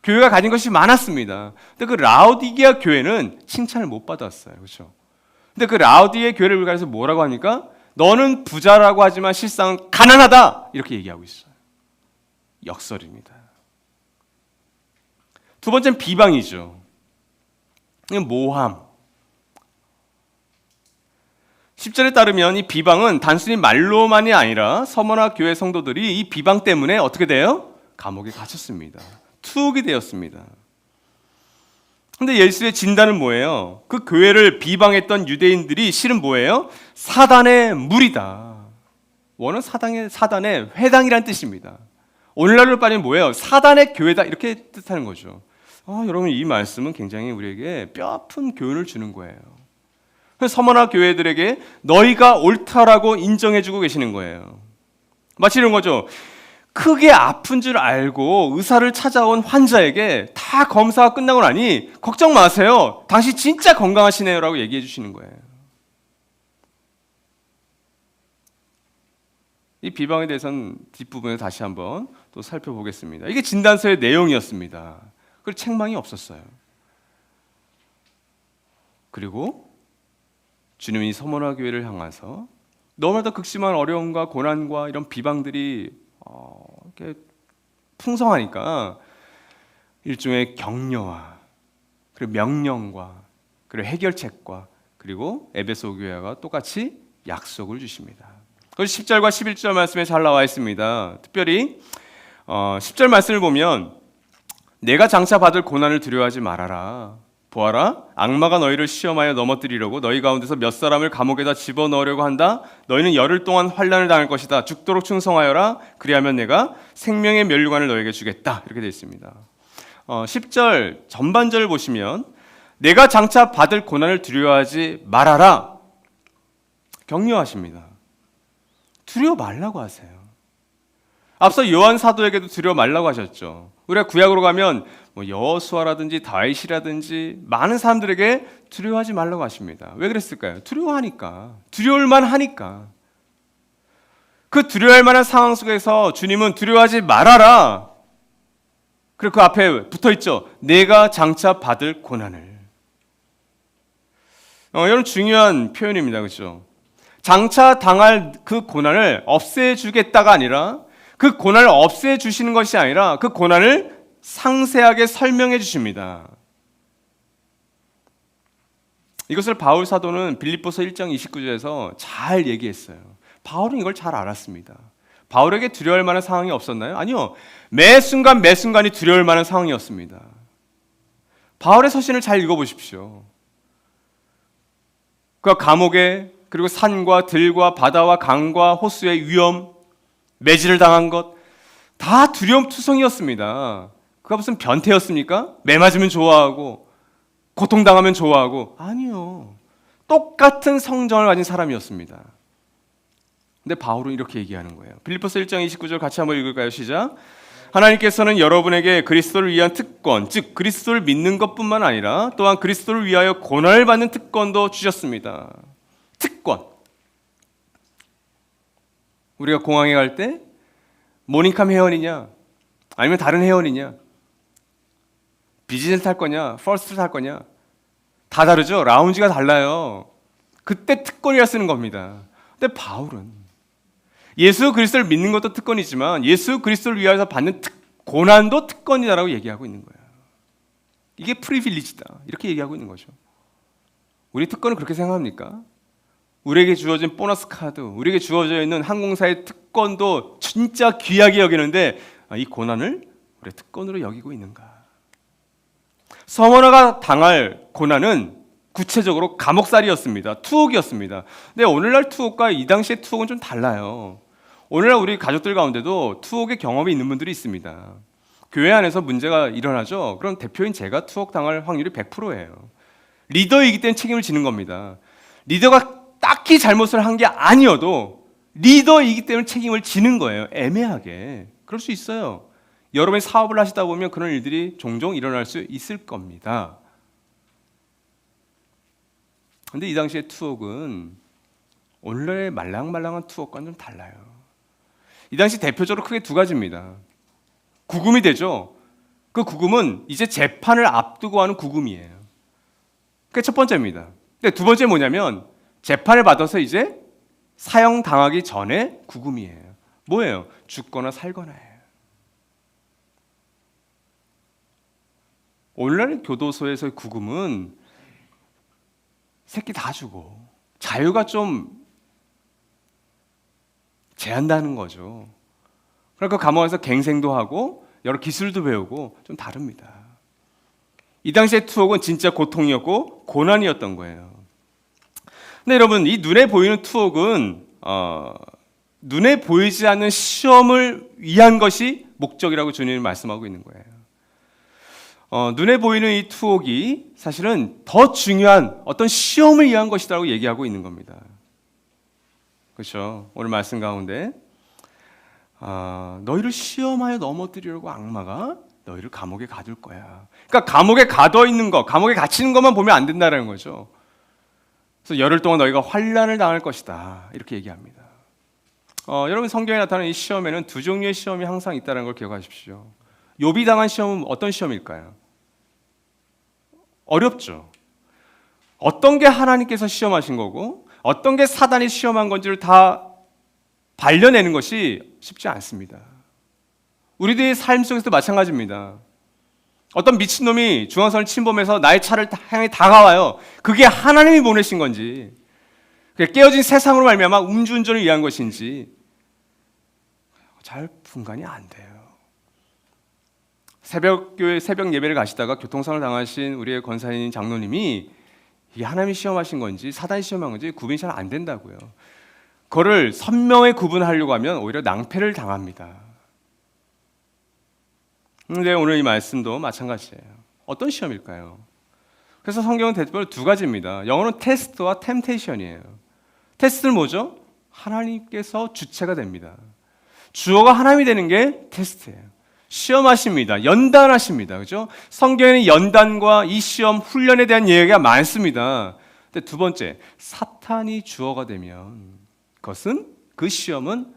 Speaker 1: 교회가 가진 것이 많았습니다. 근데 그 라오디게아 교회는 칭찬을 못 받았어요. 그렇죠? 근데 그 라오디게아 교회를 우리가 그래서 뭐라고 하니까, 너는 부자라고 하지만 실상 가난하다 이렇게 얘기하고 있어요. 역설입니다. 두 번째는 비방이죠. 이건 모함. 10절에 따르면 이 비방은 단순히 말로만이 아니라 서머나 교회 성도들이 이 비방 때문에 어떻게 돼요? 감옥에 갇혔습니다. 투옥이 되었습니다. 근데 예수의 진단은 뭐예요? 그 교회를 비방했던 유대인들이 실은 뭐예요? 사단의 무리다. 원은 사단의 회당이란 뜻입니다. 오늘날로 빠지면 뭐예요? 사단의 교회다 이렇게 뜻하는 거죠. 여러분, 이 말씀은 굉장히 우리에게 뼈아픈 교훈을 주는 거예요. 그래서 서머나 교회들에게 너희가 옳다라고 인정해주고 계시는 거예요. 마치 이런 거죠. 크게 아픈 줄 알고 의사를 찾아온 환자에게 다 검사가 끝나고 나니 걱정 마세요. 당신 진짜 건강하시네요 라고 얘기해 주시는 거예요. 이 비방에 대해서는 뒷부분에 다시 한번 또 살펴보겠습니다. 이게 진단서의 내용이었습니다. 그리고 책망이 없었어요. 그리고 주님이 서머나 교회를 향해서 너무나도 극심한 어려움과 고난과 이런 비방들이 이렇게 풍성하니까 일종의 격려와 그리고 명령과 그리고 해결책과 그리고 에베소 교회와 똑같이 약속을 주십니다. 그래서 10절과 11절 말씀에 잘 나와 있습니다. 특별히 10절 말씀을 보면 내가 장차 받을 고난을 두려워하지 말아라. 보아라, 악마가 너희를 시험하여 넘어뜨리려고 너희 가운데서 몇 사람을 감옥에다 집어넣으려고 한다. 너희는 열흘 동안 환난을 당할 것이다. 죽도록 충성하여라. 그리하면 내가 생명의 면류관을 너에게 주겠다. 이렇게 되어 있습니다. 10절 전반절을 보시면 내가 장차 받을 고난을 두려워하지 말아라. 격려하십니다. 두려워 말라고 하세요. 앞서 요한 사도에게도 두려워 말라고 하셨죠. 우리가 구약으로 가면 여호수아라든지 다윗이라든지 많은 사람들에게 두려워하지 말라고 하십니다. 왜 그랬을까요? 두려워하니까. 두려울 만하니까. 그 두려워할 만한 상황 속에서 주님은 두려워하지 말아라. 그리고 그 앞에 붙어있죠. 내가 장차 받을 고난을. 이런 중요한 표현입니다. 그렇죠? 장차 당할 그 고난을 없애주겠다가 아니라 그 고난을 없애주시는 것이 아니라 그 고난을 상세하게 설명해 주십니다. 이것을 바울 사도는 빌립보서 1장 29절에서 잘 얘기했어요. 바울은 이걸 잘 알았습니다. 바울에게 두려워할 만한 상황이 없었나요? 아니요. 매 순간 매 순간이 두려울 만한 상황이었습니다. 바울의 서신을 잘 읽어보십시오. 그 감옥에 그리고 산과 들과 바다와 강과 호수의 위험, 매질을 당한 것 다 두려움투성이었습니다. 그가 무슨 변태였습니까? 매 맞으면 좋아하고 고통당하면 좋아하고 아니요. 똑같은 성정을 가진 사람이었습니다. 근데 바울은 이렇게 얘기하는 거예요. 빌립보서 1장 29절 같이 한번 읽을까요? 시작. 하나님께서는 여러분에게 그리스도를 위한 특권, 즉 그리스도를 믿는 것뿐만 아니라 또한 그리스도를 위하여 고난을 받는 특권도 주셨습니다. 특권. 우리가 공항에 갈 때 모닝캄 회원이냐 아니면 다른 회원이냐, 비즈니스 탈 거냐 퍼스트 탈 거냐 다 다르죠. 라운지가 달라요. 그때 특권이라 쓰는 겁니다. 근데 바울은 예수 그리스도를 믿는 것도 특권이지만 예수 그리스도를 위하여 받는 고난도 특권이다라고 얘기하고 있는 거예요. 이게 프리빌리지다 이렇게 얘기하고 있는 거죠. 우리 특권은 그렇게 생각합니까? 우리에게 주어진 보너스 카드, 우리에게 주어져 있는 항공사의 특권도 진짜 귀하게 여기는데 이 고난을 우리의 특권으로 여기고 있는가? 서머너가 당할 고난은 구체적으로 감옥살이였습니다. 투옥이었습니다. 근데 오늘날 투옥과 이 당시의 투옥은 좀 달라요. 오늘날 우리 가족들 가운데도 투옥의 경험이 있는 분들이 있습니다. 교회 안에서 문제가 일어나죠. 그럼 대표인 제가 투옥 당할 확률이 100%예요. 리더이기 때문에 책임을 지는 겁니다. 리더가 딱히 잘못을 한 게 아니어도 리더이기 때문에 책임을 지는 거예요. 애매하게. 그럴 수 있어요. 여러분이 사업을 하시다 보면 그런 일들이 종종 일어날 수 있을 겁니다. 근데 이 당시의 투옥은 오늘의 말랑말랑한 투옥과는 좀 달라요. 이 당시 대표적으로 크게 두 가지입니다. 구금이 되죠. 그 구금은 이제 재판을 앞두고 하는 구금이에요. 그게 첫 번째입니다. 근데 두 번째 뭐냐면 재판을 받아서 이제 사형당하기 전에 구금이에요. 뭐예요? 죽거나 살거나예요. 오늘날 교도소에서의 구금은 새끼 다 주고 자유가 좀 제한다는 거죠. 그러니까 감옥에서 갱생도 하고 여러 기술도 배우고 좀 다릅니다. 이 당시의 투옥은 진짜 고통이었고 고난이었던 거예요. 근데 여러분, 이 눈에 보이는 투옥은 눈에 보이지 않는 시험을 위한 것이 목적이라고 주님이 말씀하고 있는 거예요. 눈에 보이는 이 투옥이 사실은 더 중요한 어떤 시험을 위한 것이라고 얘기하고 있는 겁니다. 그렇죠? 오늘 말씀 가운데 너희를 시험하여 넘어뜨리려고 악마가 너희를 감옥에 가둘 거야. 그러니까 감옥에 가둬 있는 것, 감옥에 갇히는 것만 보면 안 된다는 거죠. 그래서 열흘 동안 너희가 환난을 당할 것이다 이렇게 얘기합니다. 여러분, 성경에 나타나는 이 시험에는 두 종류의 시험이 항상 있다는 걸 기억하십시오. 욥이 당한 시험은 어떤 시험일까요? 어렵죠. 어떤 게 하나님께서 시험하신 거고 어떤 게 사단이 시험한 건지를 다 발려내는 것이 쉽지 않습니다. 우리들의 삶 속에서도 마찬가지입니다. 어떤 미친놈이 중앙선을 침범해서 나의 차를 향해 다가와요. 그게 하나님이 보내신 건지, 그게 깨어진 세상으로 말미암아 음주운전을 위한 것인지 잘 분간이 안 돼요. 새벽 예배를 가시다가 교통사고를 당하신 우리의 권사님 장로님이 이게 하나님이 시험하신 건지 사단이 시험한 건지 구분이 잘 안 된다고요. 그거를 선명히 구분하려고 하면 오히려 낭패를 당합니다. 그런데 오늘 이 말씀도 마찬가지예요. 어떤 시험일까요? 그래서 성경은 대표적으로 두 가지입니다. 영어는 테스트와 템테이션이에요. 테스트는 뭐죠? 하나님께서 주체가 됩니다. 주어가 하나님이 되는 게 테스트예요. 시험하십니다. 연단하십니다. 그죠? 성경에는 연단과 이 시험, 훈련에 대한 얘기가 많습니다. 근데 두 번째, 사탄이 주어가 되면 그 시험은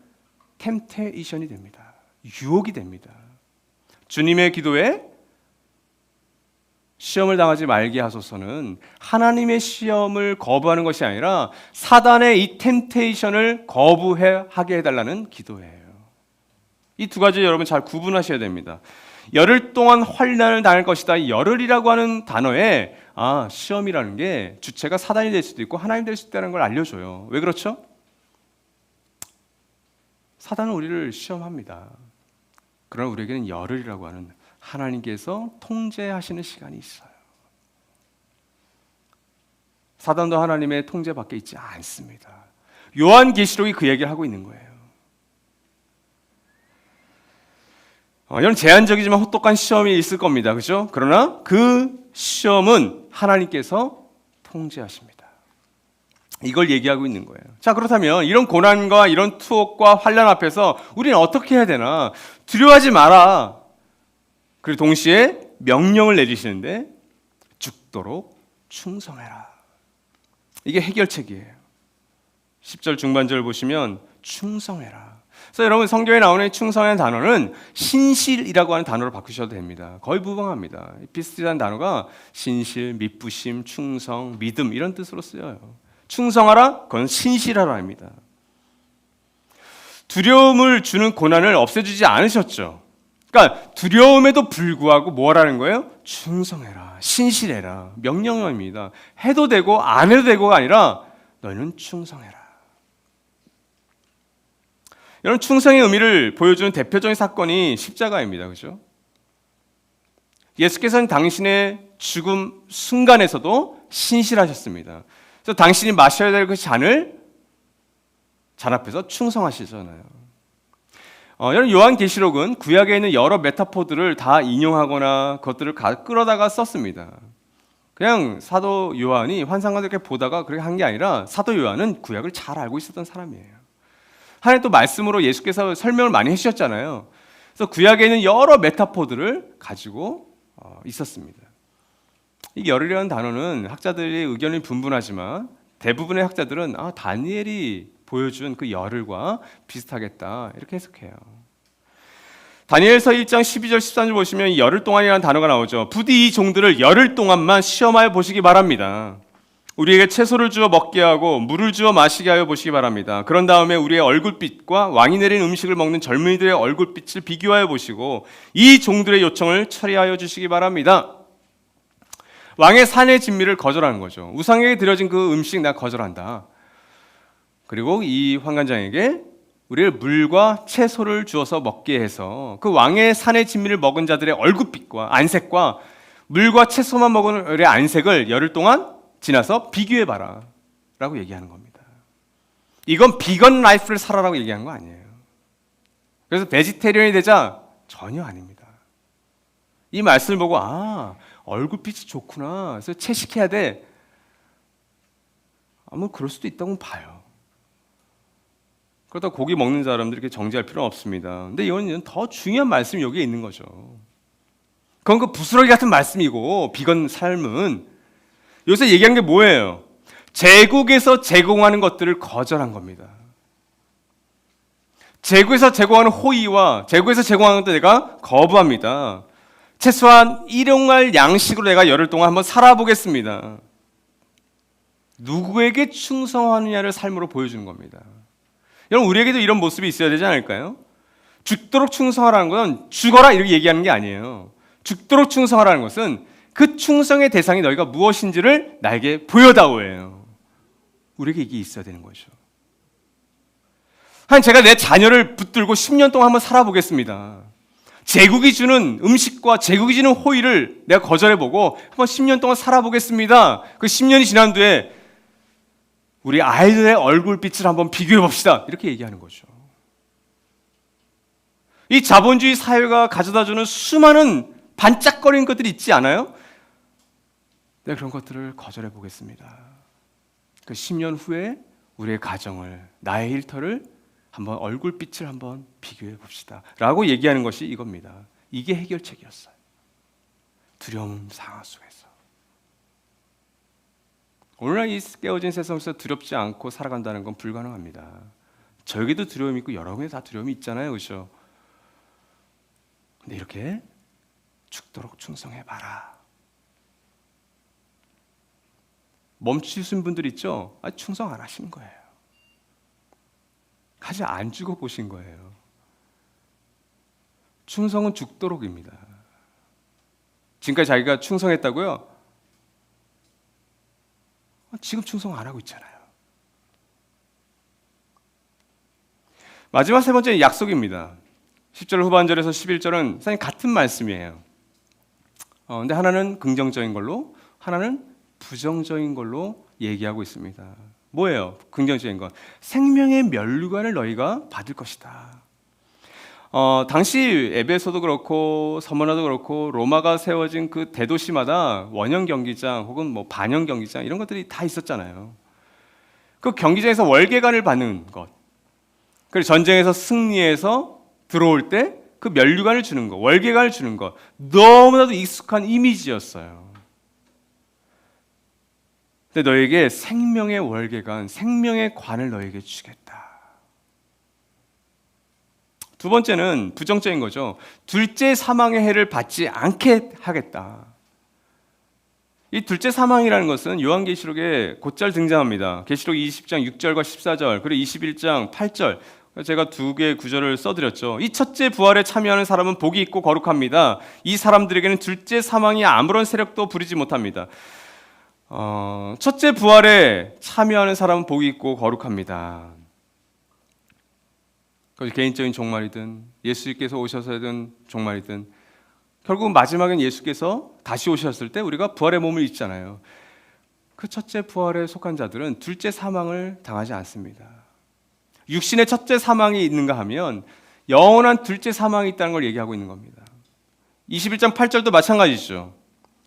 Speaker 1: 템테이션이 됩니다. 유혹이 됩니다. 주님의 기도에 시험을 당하지 말게 하소서는 하나님의 시험을 거부하는 것이 아니라 사단의 이 템테이션을 거부하게 해달라는 기도예요. 이 두 가지 여러분 잘 구분하셔야 됩니다. 열흘 동안 환난을 당할 것이다. 열흘이라고 하는 단어에 시험이라는 게 주체가 사단이 될 수도 있고 하나님 될 수도 있다는 걸 알려줘요. 왜 그렇죠? 사단은 우리를 시험합니다. 그러나 우리에게는 열흘이라고 하는 하나님께서 통제하시는 시간이 있어요. 사단도 하나님의 통제 밖에 있지 않습니다. 요한계시록이 그 얘기를 하고 있는 거예요. 이런 제한적이지만 혹독한 시험이 있을 겁니다. 그렇죠? 그러나 그 시험은 하나님께서 통제하십니다. 이걸 얘기하고 있는 거예요. 자, 그렇다면 이런 고난과 이런 투옥과 환난 앞에서 우리는 어떻게 해야 되나? 두려워하지 마라. 그리고 동시에 명령을 내리시는데 죽도록 충성해라. 이게 해결책이에요. 10절 중반절 보시면 충성해라. 그래서 여러분 성경에 나오는 이 충성이라는 단어는 신실이라고 하는 단어로 바꾸셔도 됩니다. 거의 무방합니다. 비슷한 단어가 신실, 믿부심, 충성, 믿음 이런 뜻으로 쓰여요. 충성하라, 그건 신실하라 합니다. 두려움을 주는 고난을 없애주지 않으셨죠. 그러니까 두려움에도 불구하고 뭐라는 거예요? 충성해라, 신실해라, 명령어입니다. 해도 되고 안 해도 되고가 아니라 너희는 충성해라. 이런 충성의 의미를 보여주는 대표적인 사건이 십자가입니다. 그렇죠? 예수께서는 당신의 죽음 순간에서도 신실하셨습니다. 그래서 당신이 마셔야 될 그 잔을 잔 앞에서 충성하시잖아요. 여러분 요한계시록은 구약에 있는 여러 메타포들을 다 인용하거나 그것들을 끌어다가 썼습니다. 그냥 사도 요한이 환상을 이렇게 보다가 그렇게 한 게 아니라 사도 요한은 구약을 잘 알고 있었던 사람이에요. 하나님 또 말씀으로 예수께서 설명을 많이 해주셨잖아요. 그래서 구약에 있는 여러 메타포들을 가지고 있었습니다. 이 열이라는 단어는 학자들의 의견이 분분하지만 대부분의 학자들은 다니엘이 보여준 그 열흘과 비슷하겠다 이렇게 해석해요. 다니엘서 1장 12절 13절 보시면 이 열흘 동안이라는 단어가 나오죠. 부디 이 종들을 열흘 동안만 시험하여 보시기 바랍니다. 우리에게 채소를 주어 먹게 하고 물을 주어 마시게 하여 보시기 바랍니다. 그런 다음에 우리의 얼굴빛과 왕이 내린 음식을 먹는 젊은이들의 얼굴빛을 비교하여 보시고 이 종들의 요청을 처리하여 주시기 바랍니다. 왕의 산의 진미를 거절하는 거죠. 우상에게 드려진 그 음식 나 거절한다. 그리고 이 환관장에게 우리를 물과 채소를 주어서 먹게 해서 그 왕의 산의 진미를 먹은 자들의 얼굴빛과 안색과 물과 채소만 먹은 우리의 안색을 열흘 동안 지나서 비교해봐라 라고 얘기하는 겁니다. 이건 비건 라이프를 살아라고 얘기한 거 아니에요. 그래서 베지테리언이 되자 전혀 아닙니다. 이 말씀을 보고 얼굴빛이 좋구나, 그래서 채식해야 돼, 뭐 그럴 수도 있다고 봐요. 그렇다고 고기 먹는 사람들이 이렇게 정죄할 필요는 없습니다. 근데 이건 더 중요한 말씀이 여기에 있는 거죠. 그건 그 부스러기 같은 말씀이고, 비건 삶은 요새 얘기한 게 뭐예요? 제국에서 제공하는 것들을 거절한 겁니다. 제국에서 제공하는 호의와 제국에서 제공하는 것들 내가 거부합니다. 최소한 일용할 양식으로 내가 열흘 동안 한번 살아보겠습니다. 누구에게 충성하느냐를 삶으로 보여주는 겁니다. 여러분 우리에게도 이런 모습이 있어야 되지 않을까요? 죽도록 충성하라는 건 죽어라 이렇게 얘기하는 게 아니에요. 죽도록 충성하라는 것은 그 충성의 대상이 너희가 무엇인지를 나에게 보여다오예요. 우리에게 이게 있어야 되는 거죠. 제가 내 자녀를 붙들고 10년 동안 한번 살아보겠습니다. 제국이 주는 음식과 제국이 주는 호의를 내가 거절해보고 한번 10년 동안 살아보겠습니다. 그 10년이 지난 뒤에 우리 아이들의 얼굴빛을 한번 비교해봅시다. 이렇게 얘기하는 거죠. 이 자본주의 사회가 가져다주는 수많은 반짝거리는 것들이 있지 않아요? 네, 그런 것들을 거절해 보겠습니다. 그 10년 후에 우리의 가정을, 나의 일터를 한번 얼굴빛을 한번 비교해 봅시다 라고 얘기하는 것이 이겁니다. 이게 해결책이었어요. 두려움 상하 속에서. 오늘날 이 깨어진 세상에서 두렵지 않고 살아간다는 건 불가능합니다. 저에게도 두려움이 있고 여러분에게 다 두려움이 있잖아요. 그렇죠? 근데 이렇게 죽도록 충성해봐라. 멈추신 분들 있죠? 충성 안 하신 거예요. 아직 안 죽어보신 거예요. 충성은 죽도록입니다. 지금까지 자기가 충성했다고요? 지금 충성 안 하고 있잖아요. 마지막 세 번째 약속입니다. 10절 후반절에서 11절은 사실 같은 말씀이에요. 근데 하나는 긍정적인 걸로, 하나는 부정적인 걸로 얘기하고 있습니다. 뭐예요? 긍정적인 건 생명의 면류관을 너희가 받을 것이다. 당시 에베소도 그렇고 서머나도 그렇고 로마가 세워진 그 대도시마다 원형 경기장 혹은 뭐 반영 경기장 이런 것들이 다 있었잖아요. 그 경기장에서 월계관을 받는 것, 그리고 전쟁에서 승리해서 들어올 때 그 면류관을 주는 것, 월계관을 주는 것, 너무나도 익숙한 이미지였어요. 근데 너에게 생명의 월계관, 생명의 관을 너에게 주겠다. 두 번째는 부정적인 거죠. 둘째 사망의 해를 받지 않게 하겠다. 이 둘째 사망이라는 것은 요한계시록에 곧잘 등장합니다. 계시록 20장 6절과 14절, 그리고 21장 8절. 제가 두 개의 구절을 써드렸죠. 이 첫째 부활에 참여하는 사람은 복이 있고 거룩합니다. 이 사람들에게는 둘째 사망이 아무런 세력도 부리지 못합니다. 첫째 부활에 참여하는 사람은 복이 있고 거룩합니다. 그것이 개인적인 종말이든 예수께서 오셔서든 종말이든 결국 마지막엔 예수께서 다시 오셨을 때 우리가 부활의 몸을 입잖아요. 그 첫째 부활에 속한 자들은 둘째 사망을 당하지 않습니다. 육신의 첫째 사망이 있는가 하면 영원한 둘째 사망이 있다는 걸 얘기하고 있는 겁니다. 21장 8절도 마찬가지죠.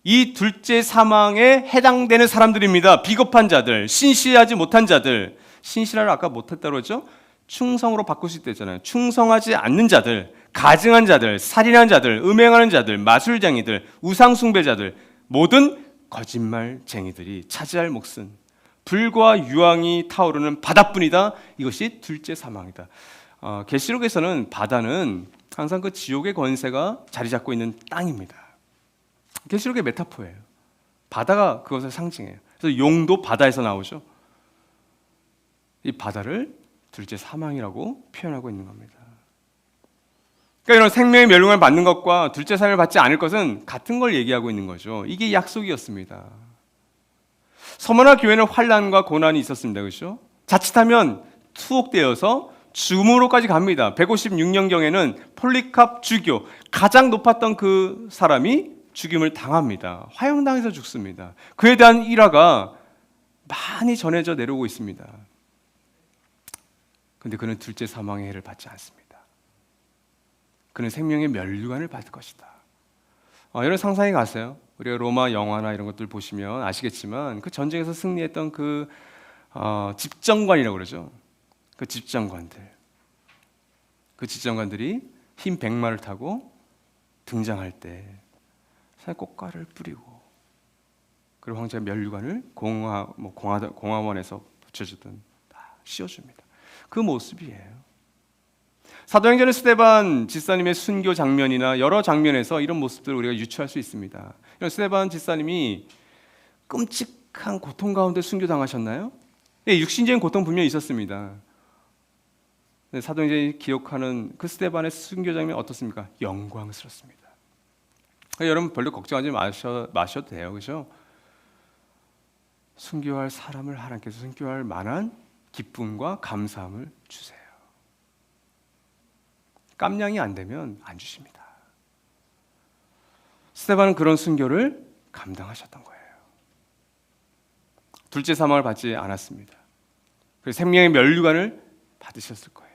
Speaker 1: 이 둘째 사망에 해당되는 사람들입니다. 비겁한 자들, 신실하지 못한 자들. 신실하를 아까 못했다고 그랬죠? 충성으로 바꿀 수 있다잖아요. 충성하지 않는 자들, 가증한 자들, 살인한 자들, 음행하는 자들, 마술쟁이들, 우상숭배자들, 모든 거짓말쟁이들이 차지할 몫은 불과 유황이 타오르는 바다뿐이다. 이것이 둘째 사망이다. 계시록에서는 바다는 항상 그 지옥의 권세가 자리 잡고 있는 땅입니다. 계시록의 메타포예요. 바다가 그것을 상징해요. 그래서 용도 바다에서 나오죠. 이 바다를 둘째 사망이라고 표현하고 있는 겁니다. 그러니까 이런 생명의 멸망을 받는 것과 둘째 사망을 받지 않을 것은 같은 걸 얘기하고 있는 거죠. 이게 약속이었습니다. 서머나 교회는 환난과 고난이 있었습니다. 그렇죠? 자칫하면 투옥되어서 죽음으로까지 갑니다. 156년경에는 폴리캅 주교, 가장 높았던 그 사람이 죽임을 당합니다. 화형당해서 죽습니다. 그에 대한 일화가 많이 전해져 내려오고 있습니다. 그런데 그는 둘째 사망의 해를 받지 않습니다. 그는 생명의 멸류관을 받을 것이다. 여러분 상상해 가세요. 우리가 로마 영화나 이런 것들 보시면 아시겠지만 그 전쟁에서 승리했던 그 집정관이라고 그러죠. 그 집정관들이 흰 백마를 타고 등장할 때 꽃가루를 뿌리고 그리고 황제가 멸류관을 공화원에서 붙여주던 다 씌워줍니다. 그 모습이에요. 사도행전의 스데반 집사님의 순교 장면이나 여러 장면에서 이런 모습들을 우리가 유추할 수 있습니다. 스데반 집사님이 끔찍한 고통 가운데 순교당하셨나요? 예, 육신적인 고통 분명히 있었습니다. 사도행전이 기록하는 그 스데반의 순교 장면이 어떻습니까? 영광스럽습니다. 여러분 별로 걱정하지 마셔도 돼요. 그렇죠? 순교할 사람을 하나님께서 순교할 만한 기쁨과 감사함을 주세요. 깜냥이 안 되면 안 주십니다. 스데반은 그런 순교를 감당하셨던 거예요. 둘째 사망을 받지 않았습니다. 그래서 생명의 멸류관을 받으셨을 거예요.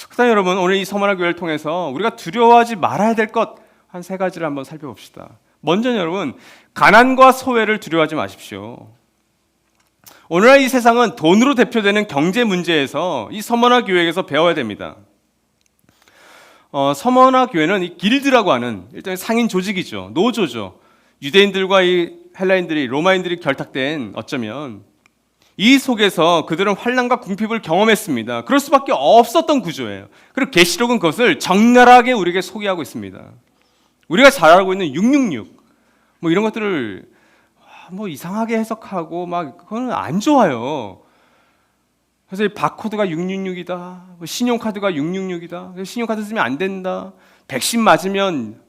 Speaker 1: 그다음 여러분 오늘 이 서머나 교회를 통해서 우리가 두려워하지 말아야 될 것 한 세 가지를 한번 살펴봅시다. 먼저 여러분 가난과 소외를 두려워하지 마십시오. 오늘날 이 세상은 돈으로 대표되는 경제 문제에서 이 서머나 교회에서 배워야 됩니다. 서머나 교회는 이 길드라고 하는 일종의 상인 조직이죠. 노조죠. 유대인들과 이 헬라인들이 로마인들이 결탁된 어쩌면 이 속에서 그들은 환난과 궁핍을 경험했습니다. 그럴 수밖에 없었던 구조예요. 그리고 계시록은 그것을 적나라하게 우리에게 소개하고 있습니다. 우리가 잘 알고 있는 666 뭐 이런 것들을 뭐 이상하게 해석하고 막 그거는 안 좋아요. 그래서 이 바코드가 666이다. 신용카드가 666이다. 신용카드 쓰면 안 된다. 백신 맞으면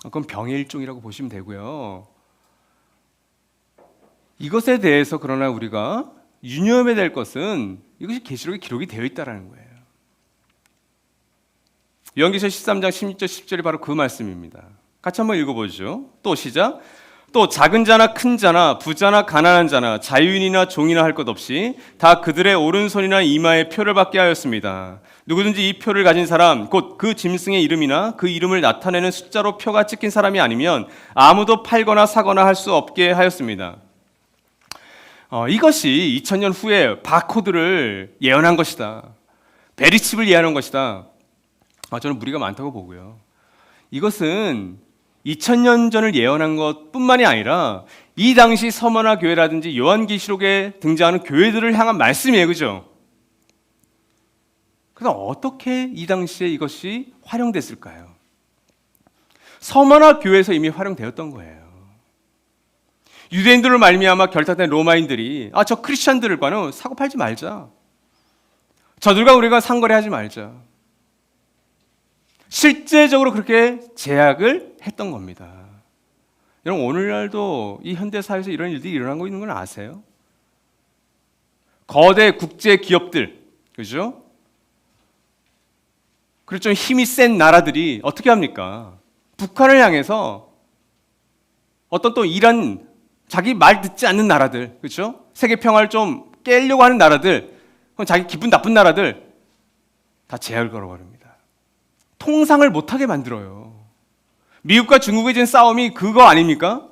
Speaker 1: 그건 병의 일종이라고 보시면 되고요. 이것에 대해서 그러나 우리가 유념해야 될 것은 이것이 계시록에 기록이 되어 있다는 거예요. 요한계시록 13장 16절 10절이 바로 그 말씀입니다. 같이 한번 읽어보죠. 또 시작. 또 작은 자나 큰 자나 부자나 가난한 자나 자유인이나 종이나 할 것 없이 다 그들의 오른손이나 이마에 표를 받게 하였습니다. 누구든지 이 표를 가진 사람 곧 그 짐승의 이름이나 그 이름을 나타내는 숫자로 표가 찍힌 사람이 아니면 아무도 팔거나 사거나 할 수 없게 하였습니다. 이것이 2000년 후에 바코드를 예언한 것이다. 베리칩을 예언한 것이다. 저는 무리가 많다고 보고요. 이것은 2000년 전을 예언한 것뿐만이 아니라 이 당시 서머나 교회라든지 요한계시록에 등장하는 교회들을 향한 말씀이에요. 그죠? 그래서 어떻게 이 당시에 이것이 활용됐을까요? 서머나 교회에서 이미 활용되었던 거예요. 유대인들을 말미암아 결탁된 로마인들이 저 크리스천들과는 사고 팔지 말자. 저들과 우리가 상거래하지 말자. 실제적으로 그렇게 제약을 했던 겁니다. 여러분, 오늘날도 이 현대사회에서 이런 일들이 일어나고 있는 건 아세요? 거대 국제 기업들, 그죠? 그리고 좀 힘이 센 나라들이 어떻게 합니까? 북한을 향해서 어떤 또 이런 자기 말 듣지 않는 나라들, 그렇죠? 세계 평화를 좀 깨려고 하는 나라들, 자기 기분 나쁜 나라들 다 제약을 걸어버립니다. 통상을 못하게 만들어요. 미국과 중국의 지금 싸움이 그거 아닙니까?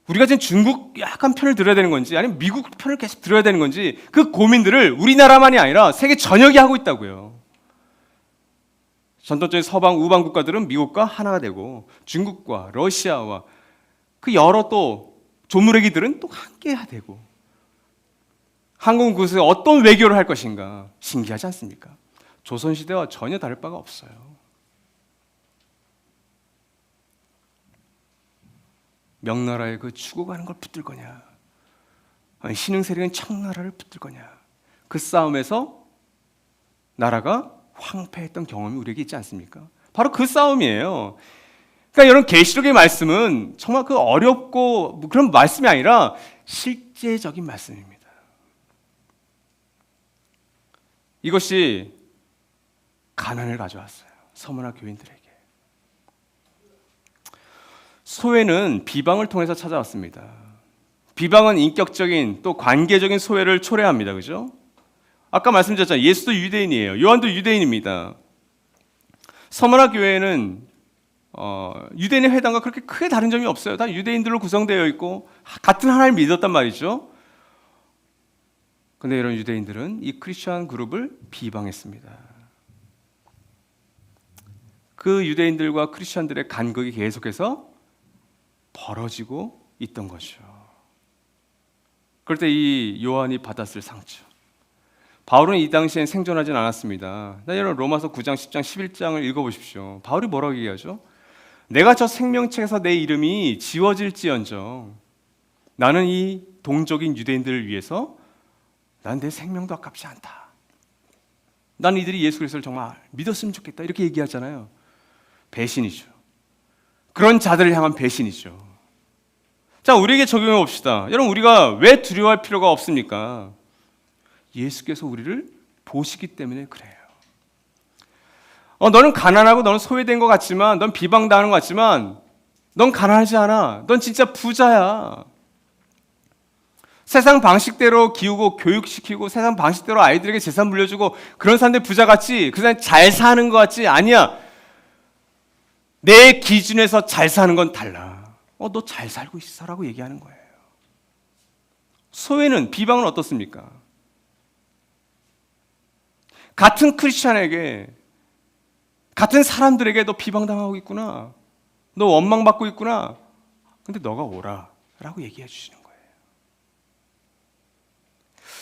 Speaker 1: 우리가 지금 중국 약간 편을 들어야 되는 건지 아니면 미국 편을 계속 들어야 되는 건지 그 고민들을 우리나라만이 아니라 세계 전역이 하고 있다고요. 전통적인 서방 우방 국가들은 미국과 하나가 되고 중국과 러시아와 그 여러 또 조무래기들은 또 함께 해야 되고, 한국은 그것에 어떤 외교를 할 것인가 신기하지 않습니까? 조선시대와 전혀 다를 바가 없어요. 명나라의 그 죽어가는 걸 붙들 거냐, 아니 신흥세력인 청나라를 붙들 거냐, 그 싸움에서 나라가 황폐했던 경험이 우리에게 있지 않습니까? 바로 그 싸움이에요. 그러니까 여러분, 계시록의 말씀은 정말 그 어렵고 그런 말씀이 아니라 실제적인 말씀입니다. 이것이 가난을 가져왔어요. 서머나 교인들에게. 소외는 비방을 통해서 찾아왔습니다. 비방은 인격적인 또 관계적인 소외를 초래합니다. 그죠? 아까 말씀드렸잖아요. 예수도 유대인이에요. 요한도 유대인입니다. 서머나 교회는 유대인의 회당과 그렇게 크게 다른 점이 없어요. 다 유대인들로 구성되어 있고 같은 하나님을 믿었단 말이죠. 그런데 이런 유대인들은 이 크리스천 그룹을 비방했습니다. 그 유대인들과 크리스천들의 간극이 계속해서 벌어지고 있던 거죠. 그럴 때 이 요한이 받았을 상처, 바울은 이 당시엔 생존하진 않았습니다. 여러분, 로마서 9장, 10장, 11장을 읽어보십시오. 바울이 뭐라고 얘기하죠? 내가 저 생명책에서 내 이름이 지워질지언정 나는 이 동족인 유대인들을 위해서 난 내 생명도 아깝지 않다. 난 이들이 예수 그리스도를 정말 믿었으면 좋겠다. 이렇게 얘기하잖아요. 배신이죠. 그런 자들을 향한 배신이죠. 자, 우리에게 적용해 봅시다. 여러분, 우리가 왜 두려워할 필요가 없습니까? 예수께서 우리를 보시기 때문에 그래요. 너는 가난하고 너는 소외된 것 같지만, 넌 비방당하는 것 같지만 넌 가난하지 않아. 넌 진짜 부자야. 세상 방식대로 기우고 교육시키고 세상 방식대로 아이들에게 재산 물려주고 그런 사람들 부자 같지, 그 사람 잘 사는 것 같지? 아니야. 내 기준에서 잘 사는 건 달라. 너 잘 살고 있어 라고 얘기하는 거예요. 소외는, 비방은 어떻습니까? 같은 크리스천에게, 같은 사람들에게 너 비방당하고 있구나, 너 원망받고 있구나, 근데 너가 오라 라고 얘기해 주시는 거예요.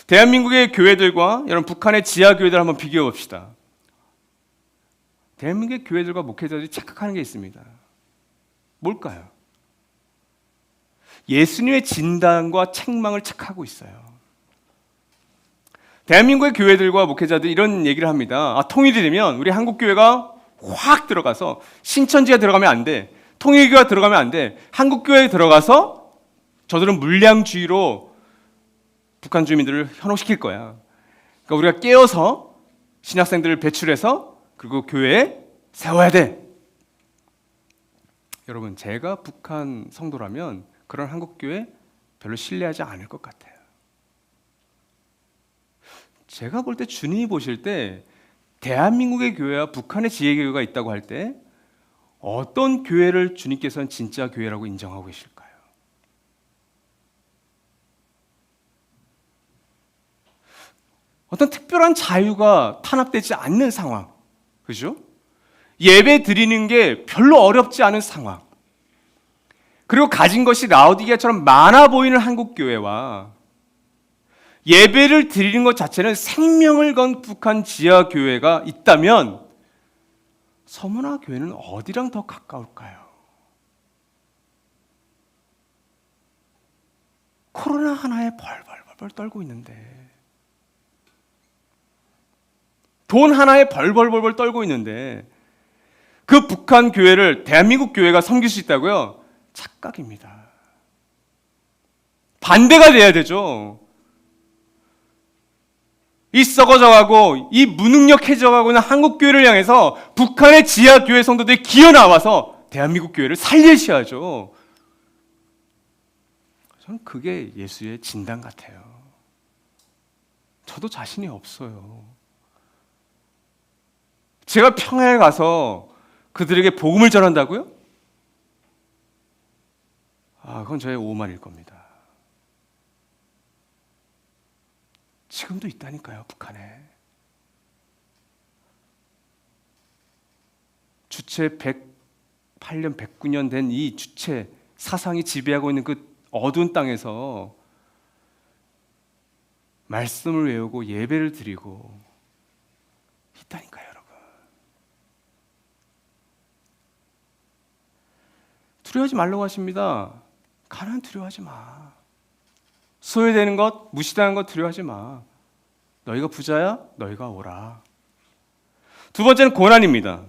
Speaker 1: 대한민국의 교회들과 여러분 북한의 지하교회들 한번 비교해 봅시다. 대한민국의 교회들과 목회자들이 착각하는 게 있습니다. 뭘까요? 예수님의 진단과 책망을 착하고 있어요. 대한민국의 교회들과 목회자들이 이런 얘기를 합니다. 통일이 되면 우리 한국교회가 확 들어가서, 신천지가 들어가면 안 돼, 통일교가 들어가면 안 돼, 한국교회에 들어가서 저들은 물량주의로 북한 주민들을 현혹시킬 거야. 그러니까 우리가 깨어서 신학생들을 배출해서 그리고 교회에 세워야 돼. 여러분, 제가 북한 성도라면 그런 한국교회 별로 신뢰하지 않을 것 같아요. 제가 볼 때, 주님이 보실 때 대한민국의 교회와 북한의 지혜교회가 있다고 할 때 어떤 교회를 주님께서는 진짜 교회라고 인정하고 계실까요? 어떤 특별한 자유가 탄압되지 않는 상황, 그죠? 예배 드리는 게 별로 어렵지 않은 상황, 그리고 가진 것이 라오디게아처럼 많아 보이는 한국 교회와 예배를 드리는 것 자체는 생명을 건 북한 지하 교회가 있다면 서문화 교회는 어디랑 더 가까울까요? 코로나 하나에 벌벌벌 떨고 있는데, 돈 하나에 벌벌벌 떨고 있는데 그 북한 교회를 대한민국 교회가 섬길 수 있다고요? 착각입니다. 반대가 돼야 되죠. 이 썩어져가고 이 무능력해져가고 있는 한국 교회를 향해서 북한의 지하 교회 성도들이 기어 나와서 대한민국 교회를 살리셔야죠. 저는 그게 예수의 진단 같아요. 저도 자신이 없어요. 제가 평야에 가서 그들에게 복음을 전한다고요? 그건 저의 오만일 겁니다. 지금도 있다니까요, 북한에. 주체 108년, 109년 된 이 주체 사상이 지배하고 있는 그 어두운 땅에서 말씀을 외우고 예배를 드리고 있다니까요, 여러분. 두려워하지 말라고 하십니다. 가난 두려워하지 마. 소외되는 것, 무시당한 것 두려워하지 마. 너희가 부자야? 너희가 오라. 두 번째는 고난입니다.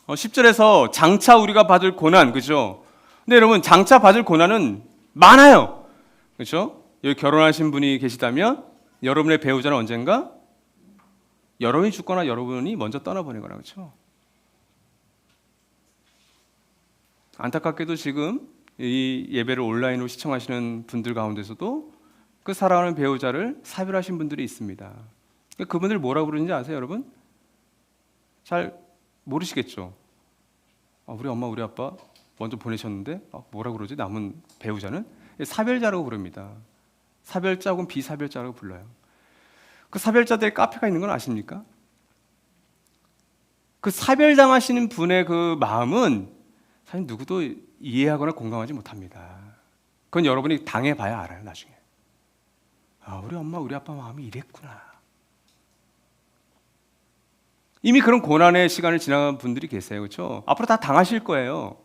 Speaker 1: 10절에서 장차 우리가 받을 고난, 그죠? 근데 여러분, 장차 받을 고난은 많아요. 그죠? 여기 결혼하신 분이 계시다면 여러분의 배우자는 언젠가 여러분이 죽거나 여러분이 먼저 떠나보내거나, 그렇죠? 안타깝게도 지금 이 예배를 온라인으로 시청하시는 분들 가운데서도 그 사랑하는 배우자를 사별하신 분들이 있습니다. 그분들 뭐라고 부르는지 아세요, 여러분? 잘 모르시겠죠? 우리 엄마, 우리 아빠 먼저 보내셨는데 뭐라고 그러지? 남은 배우자는? 사별자라고 부릅니다. 사별자 혹은 비사별자라고 불러요. 그 사별자들의 카페가 있는 건 아십니까? 그 사별당하시는 분의 그 마음은 사실 누구도 이해하거나 공감하지 못합니다. 그건 여러분이 당해봐야 알아요, 나중에. 우리 엄마, 우리 아빠 마음이 이랬구나. 이미 그런 고난의 시간을 지나간 분들이 계세요, 그렇죠? 앞으로 다 당하실 거예요.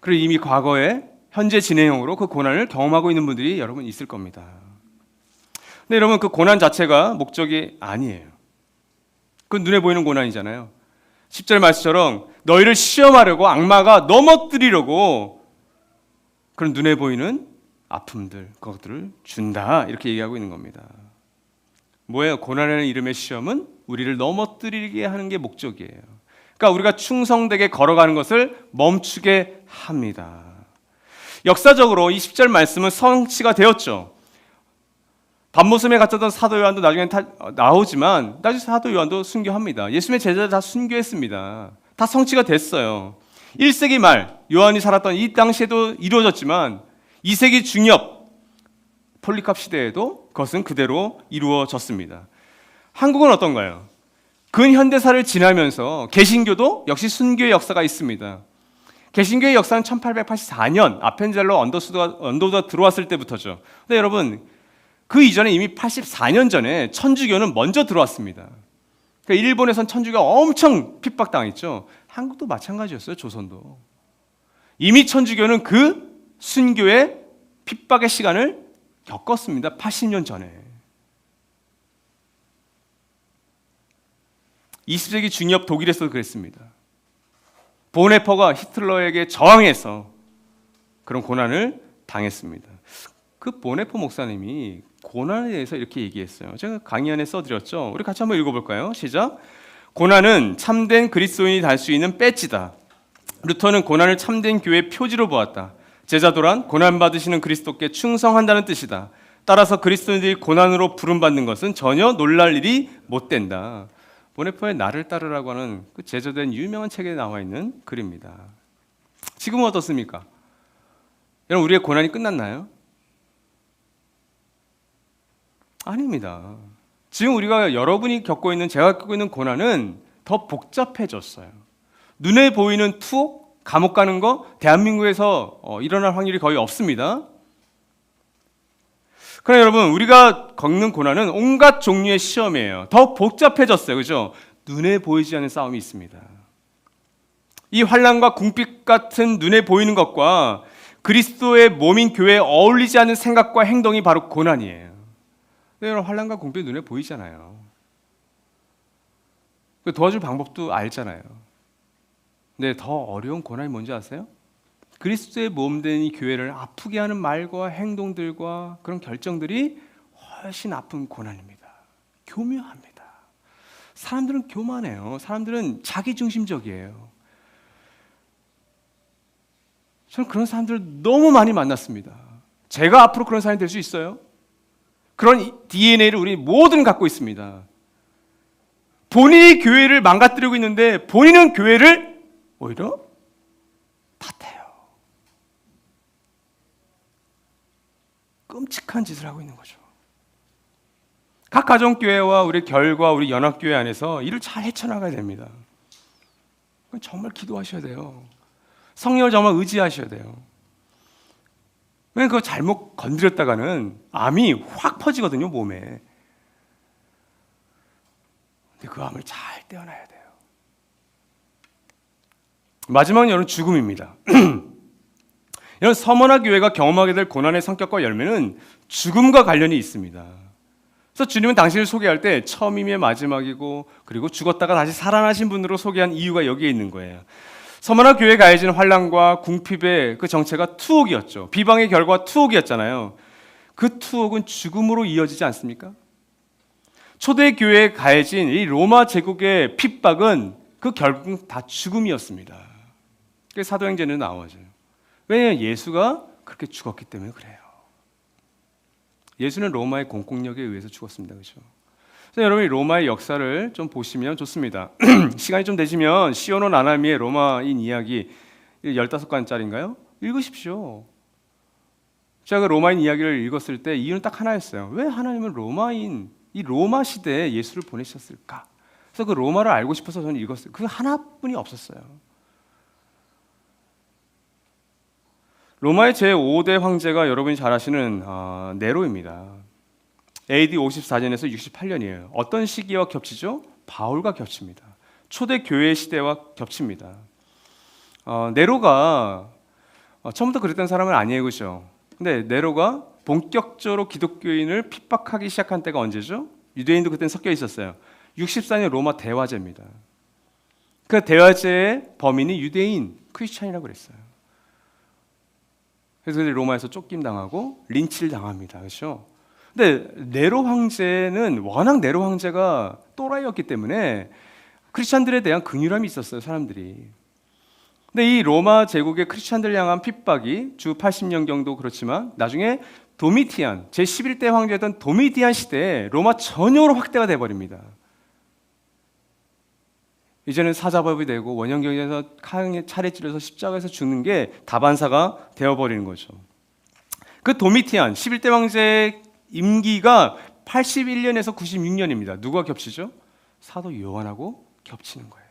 Speaker 1: 그리고 이미 과거에 현재 진행형으로 그 고난을 경험하고 있는 분들이 여러분 있을 겁니다. 근데 여러분, 그 고난 자체가 목적이 아니에요. 그건 눈에 보이는 고난이잖아요. 10절 말씀처럼 너희를 시험하려고 악마가 넘어뜨리려고 그런 눈에 보이는 아픔들, 그것들을 준다, 이렇게 얘기하고 있는 겁니다. 뭐예요? 고난이라는 이름의 시험은 우리를 넘어뜨리게 하는 게 목적이에요. 그러니까 우리가 충성되게 걸어가는 것을 멈추게 합니다. 역사적으로 이 10절 말씀은 성취가 되었죠. 밤모섬에 갇혔던 사도 요한도 나중에 나오지만 나중에 사도 요한도 순교합니다. 예수님의 제자들 다 순교했습니다. 다 성취가 됐어요. 1세기 말 요한이 살았던 이 당시에도 이루어졌지만 2세기 중엽 폴리캅 시대에도 그것은 그대로 이루어졌습니다. 한국은 어떤가요? 근현대사를 지나면서 개신교도 역시 순교의 역사가 있습니다. 개신교의 역사는 1884년 아펜젤러 언더우드가 들어왔을 때부터죠. 근데 여러분, 그 이전에 이미 84년 전에 천주교는 먼저 들어왔습니다. 그러니까 일본에선 천주교가 엄청 핍박당했죠. 한국도 마찬가지였어요, 조선도. 이미 천주교는 그 순교의 핍박의 시간을 겪었습니다. 80년 전에. 20세기 중엽 독일에서도 그랬습니다. 보네퍼가 히틀러에게 저항해서 그런 고난을 당했습니다. 그 보네퍼 목사님이 고난에 대해서 이렇게 얘기했어요. 제가 강의 안에 써드렸죠. 우리 같이 한번 읽어볼까요? 시작. 고난은 참된 그리스도인이 달 수 있는 배지다. 루터는 고난을 참된 교회의 표지로 보았다. 제자도란 고난받으시는 그리스도께 충성한다는 뜻이다. 따라서 그리스도인들이 고난으로 부름받는 것은 전혀 놀랄 일이 못 된다. 보네퍼의 나를 따르라고 하는 그 제조된 유명한 책에 나와 있는 글입니다. 지금은 어떻습니까? 여러분, 우리의 고난이 끝났나요? 아닙니다. 지금 우리가 여러분이 겪고 있는 제가 겪고 있는 고난은 더 복잡해졌어요. 눈에 보이는 투옥, 감옥 가는 거 대한민국에서 일어날 확률이 거의 없습니다. 그러나 여러분 우리가 겪는 고난은 온갖 종류의 시험이에요. 더 복잡해졌어요. 그죠? 눈에 보이지 않는 싸움이 있습니다. 이 환난과 궁핍 같은 눈에 보이는 것과 그리스도의 몸인 교회에 어울리지 않는 생각과 행동이 바로 고난이에요. 여러분 환난과 궁핍이 눈에 보이잖아요. 도와줄 방법도 알잖아요. 근데 더 어려운 고난이 뭔지 아세요? 그리스도의 몸된 이 교회를 아프게 하는 말과 행동들과 그런 결정들이 훨씬 아픈 고난입니다. 교묘합니다. 사람들은 교만해요. 사람들은 자기중심적이에요. 저는 그런 사람들을 너무 많이 만났습니다. 제가 앞으로 그런 사람이 될 수 있어요? 그런 DNA를 우리 모두는 갖고 있습니다. 본인이 교회를 망가뜨리고 있는데 본인은 교회를 오히려 탓해요. 끔찍한 짓을 하고 있는 거죠. 각 가정교회와 우리 결과 우리 연합교회 안에서 이를 잘 헤쳐나가야 됩니다. 정말 기도하셔야 돼요. 성령을 정말 의지하셔야 돼요. 왜냐면 그거 잘못 건드렸다가는 암이 확 퍼지거든요, 몸에. 근데 그 암을 잘 떼어놔야 돼요. 마지막은 여러분 죽음입니다. 이런 서머나 교회가 경험하게 될 고난의 성격과 열매는 죽음과 관련이 있습니다. 그래서 주님은 당신을 소개할 때 처음이며 마지막이고 그리고 죽었다가 다시 살아나신 분으로 소개한 이유가 여기에 있는 거예요. 서머나 교회에 가해진 환난과 궁핍의 그 정체가 투옥이었죠. 비방의 결과가 투옥이었잖아요. 그 투옥은 죽음으로 이어지지 않습니까? 초대 교회에 가해진 이 로마 제국의 핍박은 그 결국 다 죽음이었습니다. 그게 사도행전에 나오죠. 왜냐하면 예수가 그렇게 죽었기 때문에 그래요. 예수는 로마의 공권력에 의해서 죽었습니다. 그렇죠? 그래서 여러분이 로마의 역사를 좀 보시면 좋습니다. 시간이 좀 되시면 시오노 나나미의 로마인 이야기 15권짜리인가요? 읽으십시오. 제가 그 로마인 이야기를 읽었을 때 이유는 딱 하나였어요. 왜 하나님은 이 로마 시대에 예수를 보내셨을까? 그래서 그 로마를 알고 싶어서 저는 읽었어요. 그 하나뿐이 없었어요. 로마의 제5대 황제가 여러분이 잘 아시는 네로입니다. AD 54년에서 68년이에요. 어떤 시기와 겹치죠? 바울과 겹칩니다. 초대 교회 시대와 겹칩니다. 네로가 처음부터 그랬던 사람은 아니에요, 그렇죠? 근데 네로가 본격적으로 기독교인을 핍박하기 시작한 때가 언제죠? 유대인도 그때는 섞여 있었어요. 64년 로마 대화제입니다. 그 대화제의 범인이 유대인, 크리스찬이라고 그랬어요. 그래서 로마에서 쫓김당하고 린치를 당합니다. 그렇죠? 근데 네로 황제는 워낙 네로 황제가 또라이였기 때문에 크리스찬들에 대한 긍휼함이 있었어요, 사람들이. 근데 이 로마 제국의 크리스찬들 향한 핍박이 주 80년 정도 그렇지만 나중에 도미티안, 제11대 황제였던 도미티안 시대에 로마 전역으로 확대가 돼버립니다. 이제는 사자법이 되고 원형경에서 칼에 차례 찔러서 십자가에서 죽는 게 다반사가 되어버리는 거죠. 그 도미티안 11대 황제의 임기가 81년에서 96년입니다. 누가 겹치죠? 사도 요한하고 겹치는 거예요.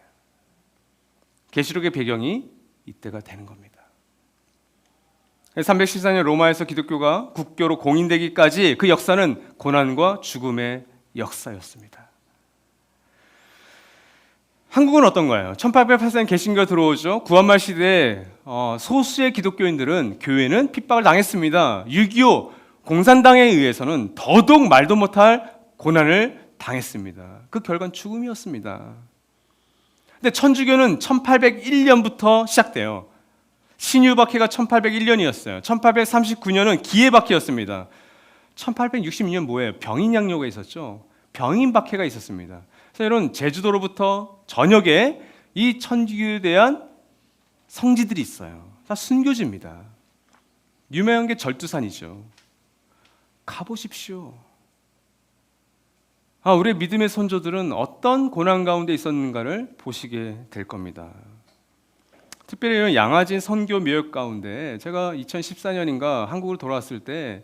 Speaker 1: 계시록의 배경이 이때가 되는 겁니다. 314년 로마에서 기독교가 국교로 공인되기까지 그 역사는 고난과 죽음의 역사였습니다. 한국은 어떤가요? 1808년 개신교가 들어오죠. 구한말 시대에 소수의 기독교인들은 교회는 핍박을 당했습니다. 6.25 공산당에 의해서는 더더욱 말도 못할 고난을 당했습니다. 그 결과는 죽음이었습니다. 근데 천주교는 1801년부터 시작돼요. 신유박해가 1801년이었어요. 1839년은 기해박해였습니다. 1866년 뭐예요? 병인양요가 있었죠. 병인박해가 있었습니다. 그래서 여러분 제주도로부터 전역에 이 천주교에 대한 성지들이 있어요. 다 순교지입니다. 유명한 게 절두산이죠. 가보십시오. 우리의 믿음의 선조들은 어떤 고난 가운데 있었는가를 보시게 될 겁니다. 특별히 양화진 선교 묘역 가운데 제가 2014년인가 한국으로 돌아왔을 때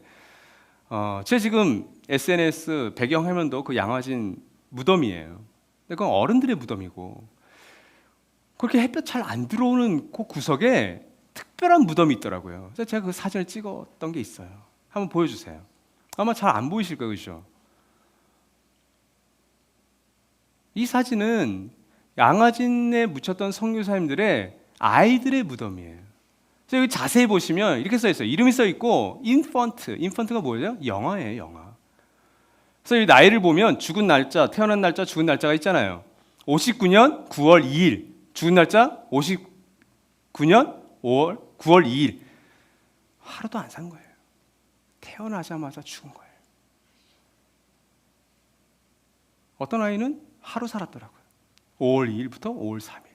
Speaker 1: 제 지금 SNS 배경 화면도 그 양화진 무덤이에요. 근데 그건 어른들의 무덤이고, 그렇게 햇볕 잘 안 들어오는 그 구석에 특별한 무덤이 있더라고요. 그래서 제가 그 사진을 찍었던 게 있어요. 한번 보여주세요. 아마 잘 안 보이실 거예요, 그죠? 이 사진은 양화진에 묻혔던 선교사님들의 아이들의 무덤이에요. 그래서 여기 자세히 보시면 이렇게 써 있어요. 이름이 써 있고 인펀트가 뭐죠? 영아예요, 영아. 그래서 이 나이를 보면 죽은 날짜, 태어난 날짜, 죽은 날짜가 있잖아요. 59년 9월 2일, 죽은 날짜 59년 9월 2일. 하루도 안 산 거예요. 태어나자마자 죽은 거예요. 어떤 아이는 하루 살았더라고요. 5월 2일부터 5월 3일.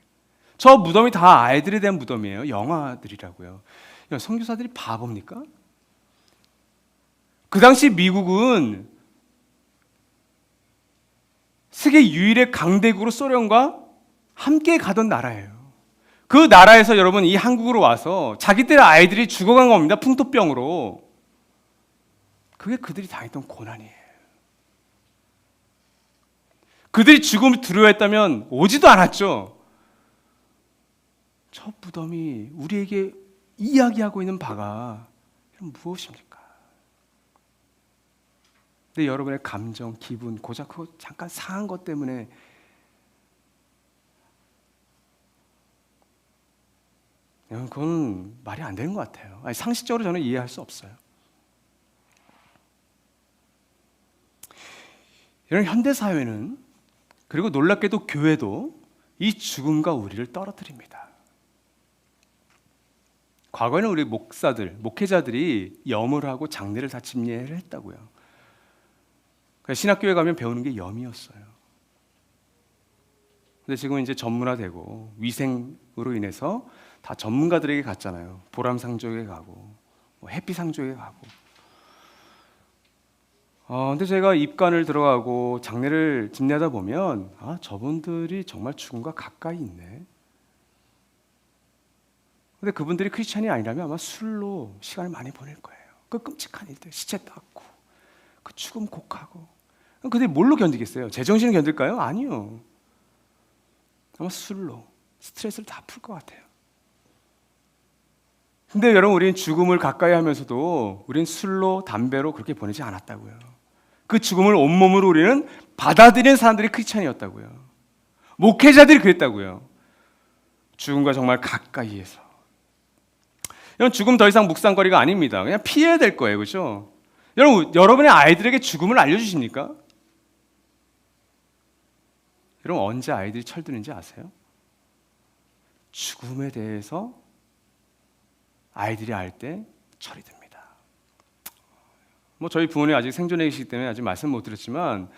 Speaker 1: 저 무덤이 다 아이들에 대한 무덤이에요. 영아들이라고요. 선교사들이 바보입니까? 그 당시 미국은 세계 유일의 강대국으로 소련과 함께 가던 나라예요. 그 나라에서 여러분 이 한국으로 와서 자기들 아이들이 죽어간 겁니다. 풍토병으로. 그게 그들이 당했던 고난이에요. 그들이 죽음을 두려워했다면 오지도 않았죠. 저 무덤이 우리에게 이야기하고 있는 바가 무엇입니까? 근데 여러분의 감정, 기분, 고작 그거 잠깐 상한 것 때문에 그건 말이 안 되는 것 같아요. 아니, 상식적으로 저는 이해할 수 없어요. 이런 현대 사회는, 그리고 놀랍게도 교회도 이 죽음과 우리를 떨어뜨립니다. 과거에는 우리 목사들, 목회자들이 염을 하고 장례를 다 집례를 했다고요. 신학교에 가면 배우는 게 염이었어요. 근데 지금은 이제 전문화되고 위생으로 인해서 다 전문가들에게 갔잖아요. 보람상조에 가고 해피상조에 가고. 근데 제가 입관을 들어가고 장례를 집례하다 보면 저분들이 정말 죽음과 가까이 있네. 근데 그분들이 크리스찬이 아니라면 아마 술로 시간을 많이 보낼 거예요. 그 끔찍한 일들, 시체 닦고 그 죽음 곡하고. 근데 뭘로 견디겠어요? 제정신을 견딜까요? 아니요. 아마 술로 스트레스를 다 풀 것 같아요. 근데 여러분, 우리는 죽음을 가까이 하면서도 우리는 술로 담배로 그렇게 보내지 않았다고요. 그 죽음을 온몸으로 우리는 받아들이는 사람들이 크리스찬이었다고요. 목회자들이 그랬다고요. 죽음과 정말 가까이에서. 이건 죽음 더 이상 묵상거리가 아닙니다. 그냥 피해야 될 거예요. 그렇죠? 여러분, 여러분의 아이들에게 죽음을 알려주십니까? 여러분, 언제 아이들이 철드는지 아세요? 죽음에 대해서 아이들이 알 때 철이 듭니다. 저희 부모님 아직 생존해 계시기 때문에 아직 말씀 못 드렸지만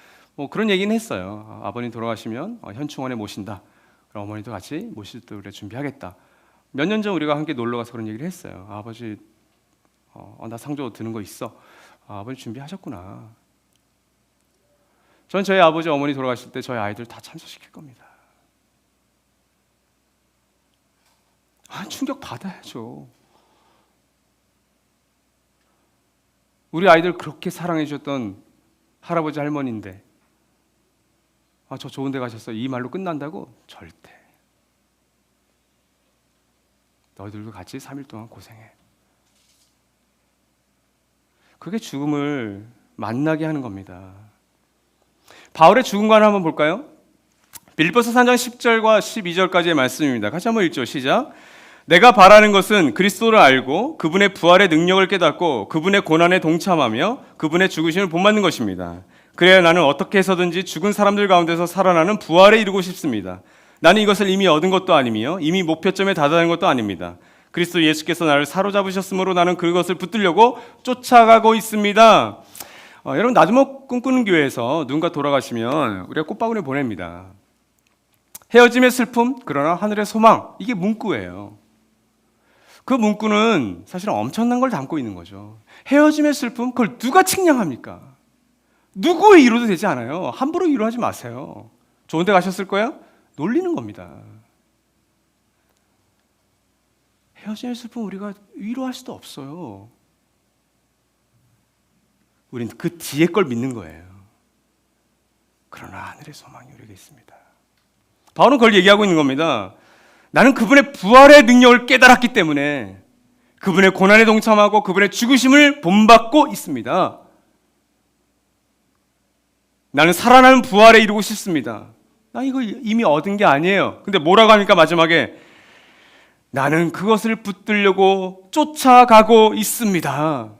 Speaker 1: 그런 얘기는 했어요. 아버님 돌아가시면 현충원에 모신다. 그럼 어머니도 같이 모시도록 그래 준비하겠다. 몇 년 전 우리가 함께 놀러 가서 그런 얘기를 했어요. 아버지, 나 상조 드는 거 있어. 아버지 준비하셨구나. 전 저희 아버지 어머니 돌아가실 때 저희 아이들 다 참석시킬 겁니다. 충격 받아야죠. 우리 아이들 그렇게 사랑해 주셨던 할아버지 할머니인데 저 좋은 데 가셨어요. 이 말로 끝난다고? 절대. 너희들도 같이 3일 동안 고생해. 그게 죽음을 만나게 하는 겁니다. 바울의 죽음관을 한번 볼까요? 빌립보서 3장 10절과 12절까지의 말씀입니다. 같이 한번 읽죠. 시작. 내가 바라는 것은 그리스도를 알고 그분의 부활의 능력을 깨닫고 그분의 고난에 동참하며 그분의 죽으심을 본받는 것입니다. 그래야 나는 어떻게 해서든지 죽은 사람들 가운데서 살아나는 부활에 이르고 싶습니다. 나는 이것을 이미 얻은 것도 아니며 이미 목표점에 다다른 것도 아닙니다. 그리스도 예수께서 나를 사로잡으셨으므로 나는 그것을 붙들려고 쫓아가고 있습니다. 여러분, 나주목 꿈꾸는 교회에서 누군가 돌아가시면 우리가 꽃바구니 보냅니다. 헤어짐의 슬픔, 그러나 하늘의 소망, 이게 문구예요. 그 문구는 사실은 엄청난 걸 담고 있는 거죠. 헤어짐의 슬픔, 그걸 누가 측량합니까? 누구의 위로도 되지 않아요. 함부로 위로하지 마세요. 좋은 데 가셨을 거예요? 놀리는 겁니다. 헤어짐의 슬픔 우리가 위로할 수도 없어요. 우린 그 뒤에 걸 믿는 거예요. 그러나 하늘의 소망이 우리에게 있습니다. 바울은 그걸 얘기하고 있는 겁니다. 나는 그분의 부활의 능력을 깨달았기 때문에 그분의 고난에 동참하고 그분의 죽으심을 본받고 있습니다. 나는 살아나는 부활에 이루고 싶습니다. 나 이거 이미 얻은 게 아니에요. 근데 뭐라고 합니까? 마지막에 나는 그것을 붙들려고 쫓아가고 있습니다.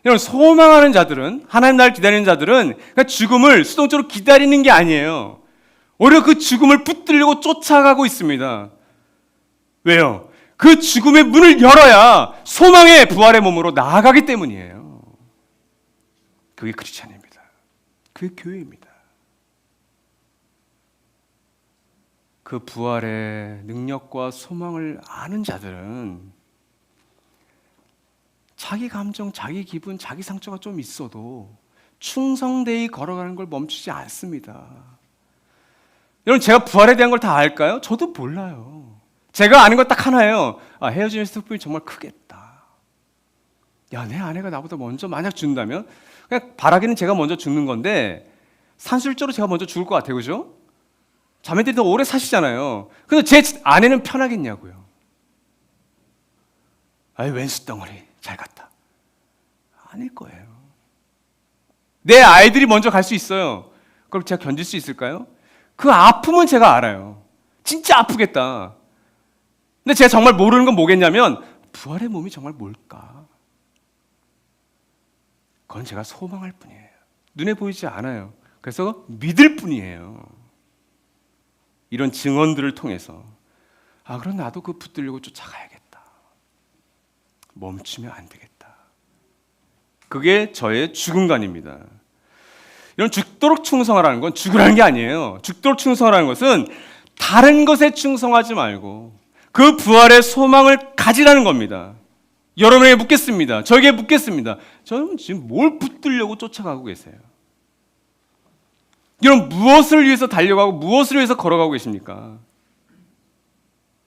Speaker 1: 여러분, 소망하는 자들은, 하나님 나라를 기다리는 자들은 그러니까 죽음을 수동적으로 기다리는 게 아니에요. 오히려 그 죽음을 붙들려고 쫓아가고 있습니다. 왜요? 그 죽음의 문을 열어야 소망의 부활의 몸으로 나아가기 때문이에요. 그게 크리스찬입니다. 그게 교회입니다. 그 부활의 능력과 소망을 아는 자들은 자기 감정, 자기 기분, 자기 상처가 좀 있어도 충성되이 걸어가는 걸 멈추지 않습니다. 여러분, 제가 부활에 대한 걸 다 알까요? 저도 몰라요. 제가 아는 건 딱 하나예요. 헤어짐의 슬픔이 정말 크겠다. 야, 내 아내가 나보다 먼저 만약 죽는다면 그냥 바라기는 제가 먼저 죽는 건데 산술적으로 제가 먼저 죽을 것 같아요. 그죠? 자매들이 더 오래 사시잖아요. 근데 제 아내는 편하겠냐고요. 아이, 왼수 덩어리 잘 갔다. 아닐 거예요. 내 아이들이 먼저 갈 수 있어요. 그럼 제가 견딜 수 있을까요? 그 아픔은 제가 알아요. 진짜 아프겠다. 근데 제가 정말 모르는 건 뭐겠냐면 부활의 몸이 정말 뭘까? 그건 제가 소망할 뿐이에요. 눈에 보이지 않아요. 그래서 믿을 뿐이에요. 이런 증언들을 통해서 그럼 나도 그 붙들려고 쫓아가야겠다. 멈추면 안 되겠다. 그게 저의 죽음관입니다. 이런 죽도록 충성하라는 건 죽으라는 게 아니에요. 죽도록 충성하라는 것은 다른 것에 충성하지 말고 그 부활의 소망을 가지라는 겁니다. 여러분에게 묻겠습니다. 저에게 묻겠습니다. 저는 지금 뭘 붙들려고 쫓아가고 계세요? 여러분, 무엇을 위해서 달려가고 무엇을 위해서 걸어가고 계십니까?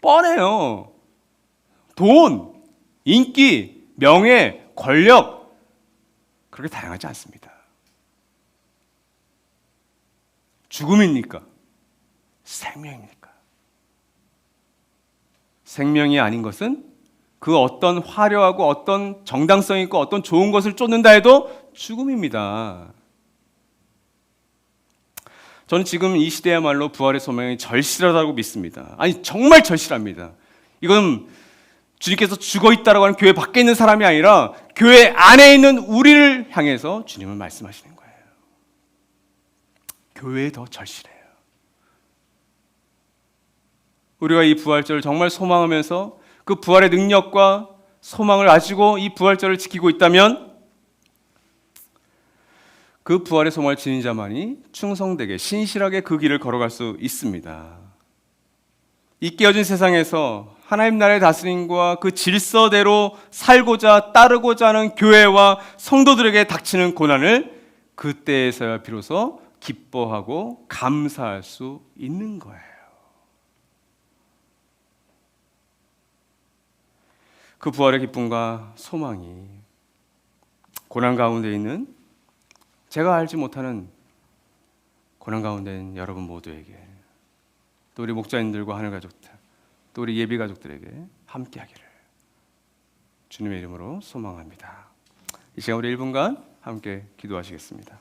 Speaker 1: 뻔해요. 돈, 인기, 명예, 권력, 그렇게 다양하지 않습니다. 죽음입니까? 생명입니까? 생명이 아닌 것은 그 어떤 화려하고 어떤 정당성 있고 어떤 좋은 것을 쫓는다 해도 죽음입니다. 저는 지금 이 시대야말로 부활의 소망이 절실하다고 믿습니다. 아니, 정말 절실합니다. 이건 주님께서 죽어있다라고 하는 교회 밖에 있는 사람이 아니라 교회 안에 있는 우리를 향해서 주님은 말씀하시는 거예요. 교회에 더 절실해요. 우리가 이 부활절을 정말 소망하면서 그 부활의 능력과 소망을 가지고 이 부활절을 지키고 있다면 그 부활의 소망을 지닌 자만이 충성되게 신실하게 그 길을 걸어갈 수 있습니다. 이 깨어진 세상에서 하나님 나라의 다스림과 그 질서대로 살고자 따르고자 하는 교회와 성도들에게 닥치는 고난을 그때에서야 비로소 기뻐하고 감사할 수 있는 거예요. 그 부활의 기쁨과 소망이 고난 가운데 있는 제가 알지 못하는 고난 가운데 있는 여러분 모두에게, 또 우리 목자님들과 하늘 가족들, 또 우리 예비 가족들에게 함께하기를 주님의 이름으로 소망합니다. 이 시간 우리 1분간 함께 기도하시겠습니다.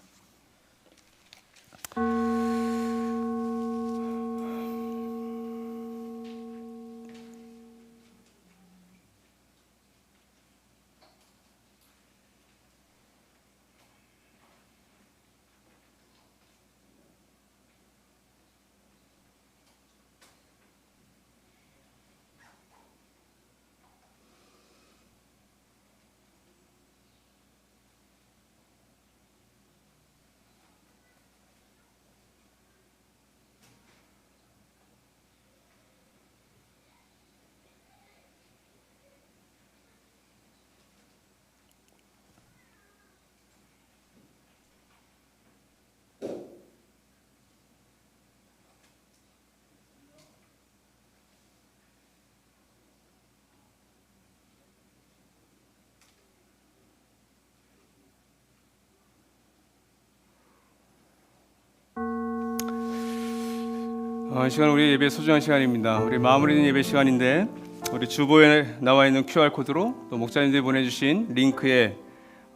Speaker 1: 이 시간 우리 예배 소중한 시간입니다. 우리 마무리된 예배 시간인데 우리 주보에 나와 있는 QR 코드로 또 목사님들이 보내주신 링크에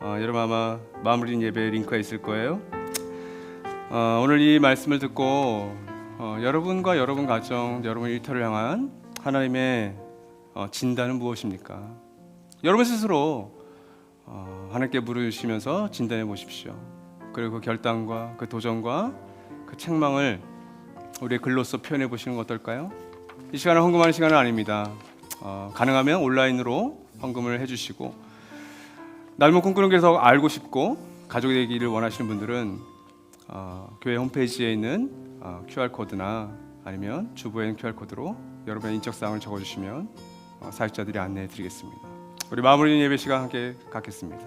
Speaker 1: 여러분 아마 마무리된 예배 링크가 있을 거예요. 오늘 이 말씀을 듣고 여러분과 여러분 가정, 여러분 일터를 향한 하나님의 진단은 무엇입니까? 여러분 스스로 하나님께 물으시면서 진단해 보십시오. 그리고 그 결단과 그 도전과 그 책망을 우리의 글로써 표현해 보시는 것 어떨까요? 이 시간은 헌금하는 시간은 아닙니다. 가능하면 온라인으로 헌금을 해주시고 날먹 꿈꾸는 게 더 알고 싶고 가족이 되기를 원하시는 분들은 교회 홈페이지에 있는 QR코드나 아니면 주보에 있는 QR코드로 여러분의 인적사항을 적어주시면 사역자들이 안내해 드리겠습니다. 우리 마무리 예배 시간 함께 갖겠습니다.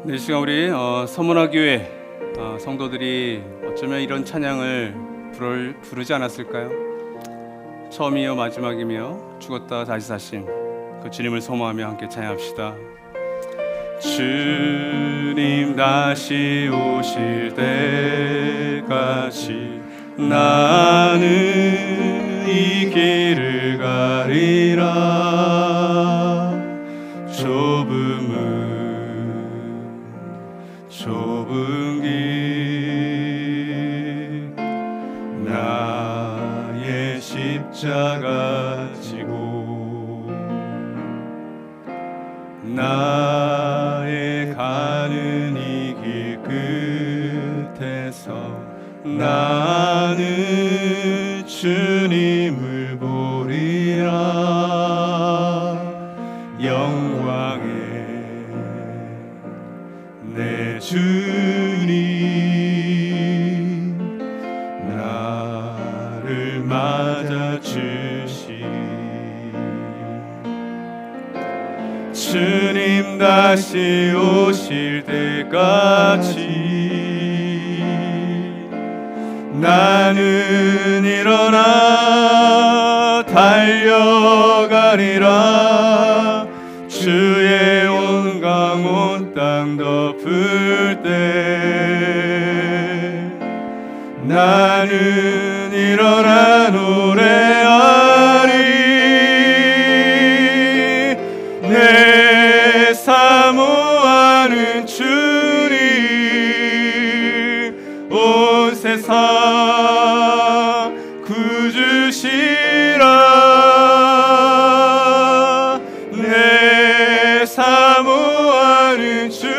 Speaker 1: 네, 이 시간 우리 서문화교회 성도들이 어쩌면 이런 찬양을 부르지 않았을까요? 처음이요 마지막이며 죽었다 다시 사신 그 주님을 소망하며 함께 찬양합시다. 주님 다시 오실 때까지 나는 이 길을 가리라. 좁은 길 나의 십자가 지고 나의 가는 이 길 끝에서 나는 주님을 보리라. 영광의 내 주님 나를 맞아주시 주님 다시 오실 때까지 나는 일어나 달려가리라. 주의 온강 온 땅 덮을 때 나는 일어나 노래하리. 내 사모하는 주님 온 세상 구주시라. 내 사모하는 주님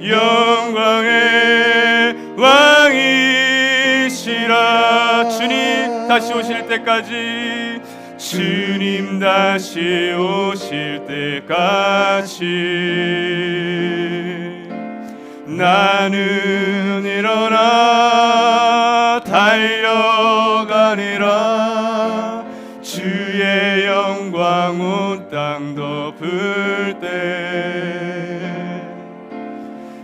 Speaker 1: 영광의 왕이시라. 주님 다시 오실 때까지 주님 다시 오실 때까지 나는 일어나 달려가리라. 주의 영광 온 땅 덮을 때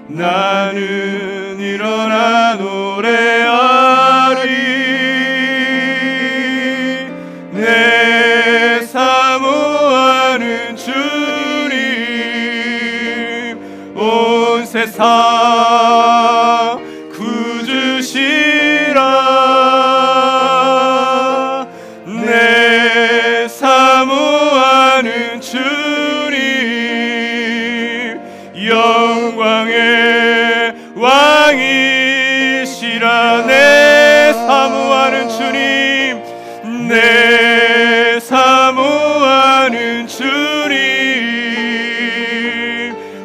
Speaker 1: 나는 일어나 노래하리. 내 사모하는 주님 온 세상 구주시라. 내 사모하는 주님 영광의 왕이시라. 내 사모하는 주님 내 사모하는 주님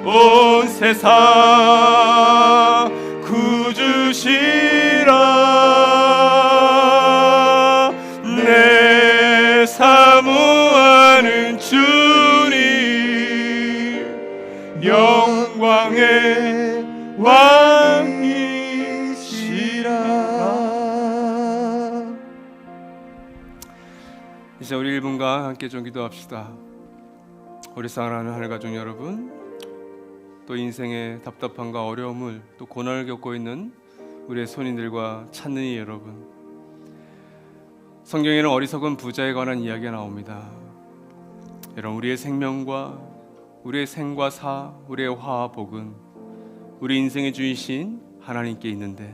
Speaker 1: 온 세상 구주시라. 내 사모하는 주님 영광의 왕이시라. 이제 우리 1분간 함께 좀 기도합시다. 우리 사랑하는 하늘가족 여러분, 또 인생의 답답함과 어려움을 또 고난을 겪고 있는 우리의 손님들과 찬는이 여러분, 성경에는 어리석은 부자에 관한 이야기가 나옵니다. 여러분, 우리의 생명과 우리의 생과 사, 우리의 화와 복은 우리 인생의 주이신 하나님께 있는데,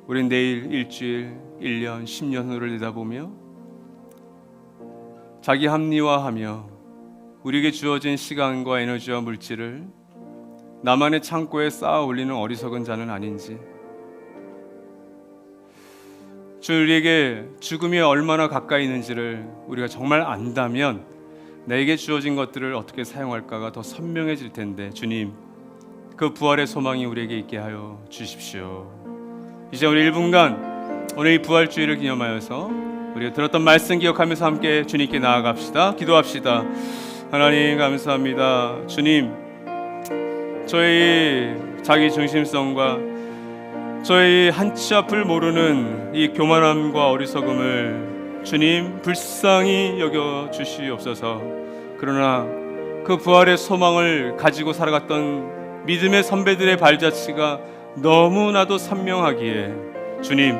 Speaker 1: 우린 내일, 일주일, 1년, 10년 후를 내다보며 자기 합리화하며 우리에게 주어진 시간과 에너지와 물질을 나만의 창고에 쌓아 올리는 어리석은 자는 아닌지, 주 우리에게 죽음이 얼마나 가까이 있는지를 우리가 정말 안다면 내게 주어진 것들을 어떻게 사용할까가 더 선명해질 텐데, 주님, 그 부활의 소망이 우리에게 있게 하여 주십시오. 이제 우리 1분간 오늘 이 부활주의를 기념하여서 우리가 들었던 말씀 기억하면서 함께 주님께 나아갑시다. 기도합시다. 하나님 감사합니다. 주님, 저희 자기 중심성과 저희 한치 앞을 모르는 이 교만함과 어리석음을 주님 불쌍히 여겨 주시옵소서. 그러나 그 부활의 소망을 가지고 살아갔던 믿음의 선배들의 발자취가 너무나도 선명하기에 주님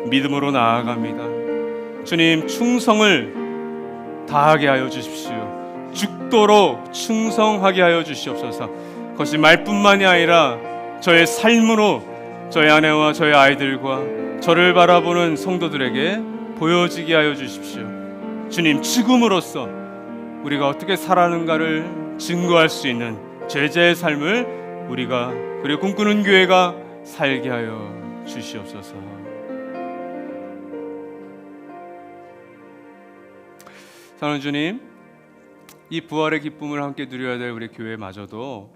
Speaker 1: 믿음으로 나아갑니다. 주님 충성을 다하게 하여 주십시오. 죽도록 충성하게 하여 주시옵소서. 그것이 말뿐만이 아니라 저의 삶으로 저의 아내와 저의 아이들과 저를 바라보는 성도들에게 보여지게 하여 주십시오. 주님, 죽음으로써 우리가 어떻게 살아가는가를 증거할 수 있는 제자의 삶을 우리가, 그리고 꿈꾸는 교회가 살게 하여 주시옵소서. 사랑하는 주님, 이 부활의 기쁨을 함께 누려야 될 우리 교회마저도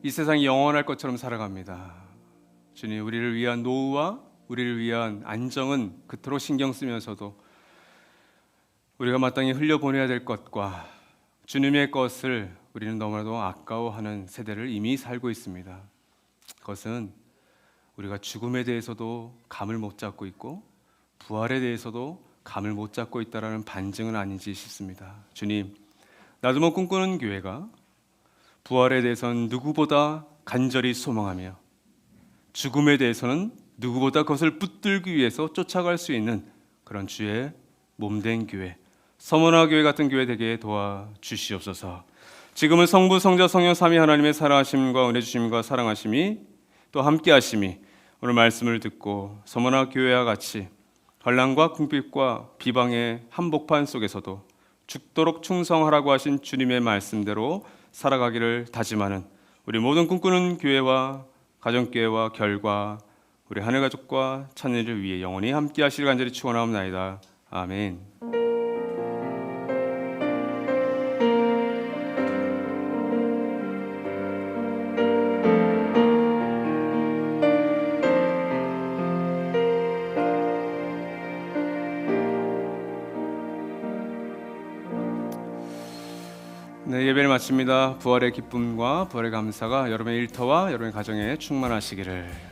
Speaker 1: 이 세상이 영원할 것처럼 살아갑니다. 주님, 우리를 위한 노후와 우리를 위한 안정은 그토록 신경 쓰면서도 우리가 마땅히 흘려보내야 될 것과 주님의 것을 우리는 너무나도 아까워하는 세대를 이미 살고 있습니다. 그것은 우리가 죽음에 대해서도 감을 못 잡고 있고 부활에 대해서도 감을 못 잡고 있다라는 반증은 아닌지 싶습니다. 주님, 나도 뭐 꿈꾸는 교회가 부활에 대해서는 누구보다 간절히 소망하며 죽음에 대해서는 누구보다 그것을 붙들기 위해서 쫓아갈 수 있는 그런 주의 몸된 교회, 서머나 교회 같은 교회 되게 도와주시옵소서. 지금은 성부, 성자, 성령 삼위 하나님의 살아하심과 은혜 주심과 사랑하심이 또 함께하심이 오늘 말씀을 듣고 서머나 교회와 같이 환난과 궁핍과 비방의 한복판 속에서도 죽도록 충성하라고 하신 주님의 말씀대로 살아가기를 다짐하는 우리 모든 꿈꾸는 교회와 가정교회와 결과 우리 하늘가족과 찬일을 위해 영원히 함께하시길 간절히 축원하옵나이다. 아멘. 네, 예배를 마칩니다. 부활의 기쁨과 부활의 감사가 여러분의 일터와 여러분의 가정에 충만하시기를.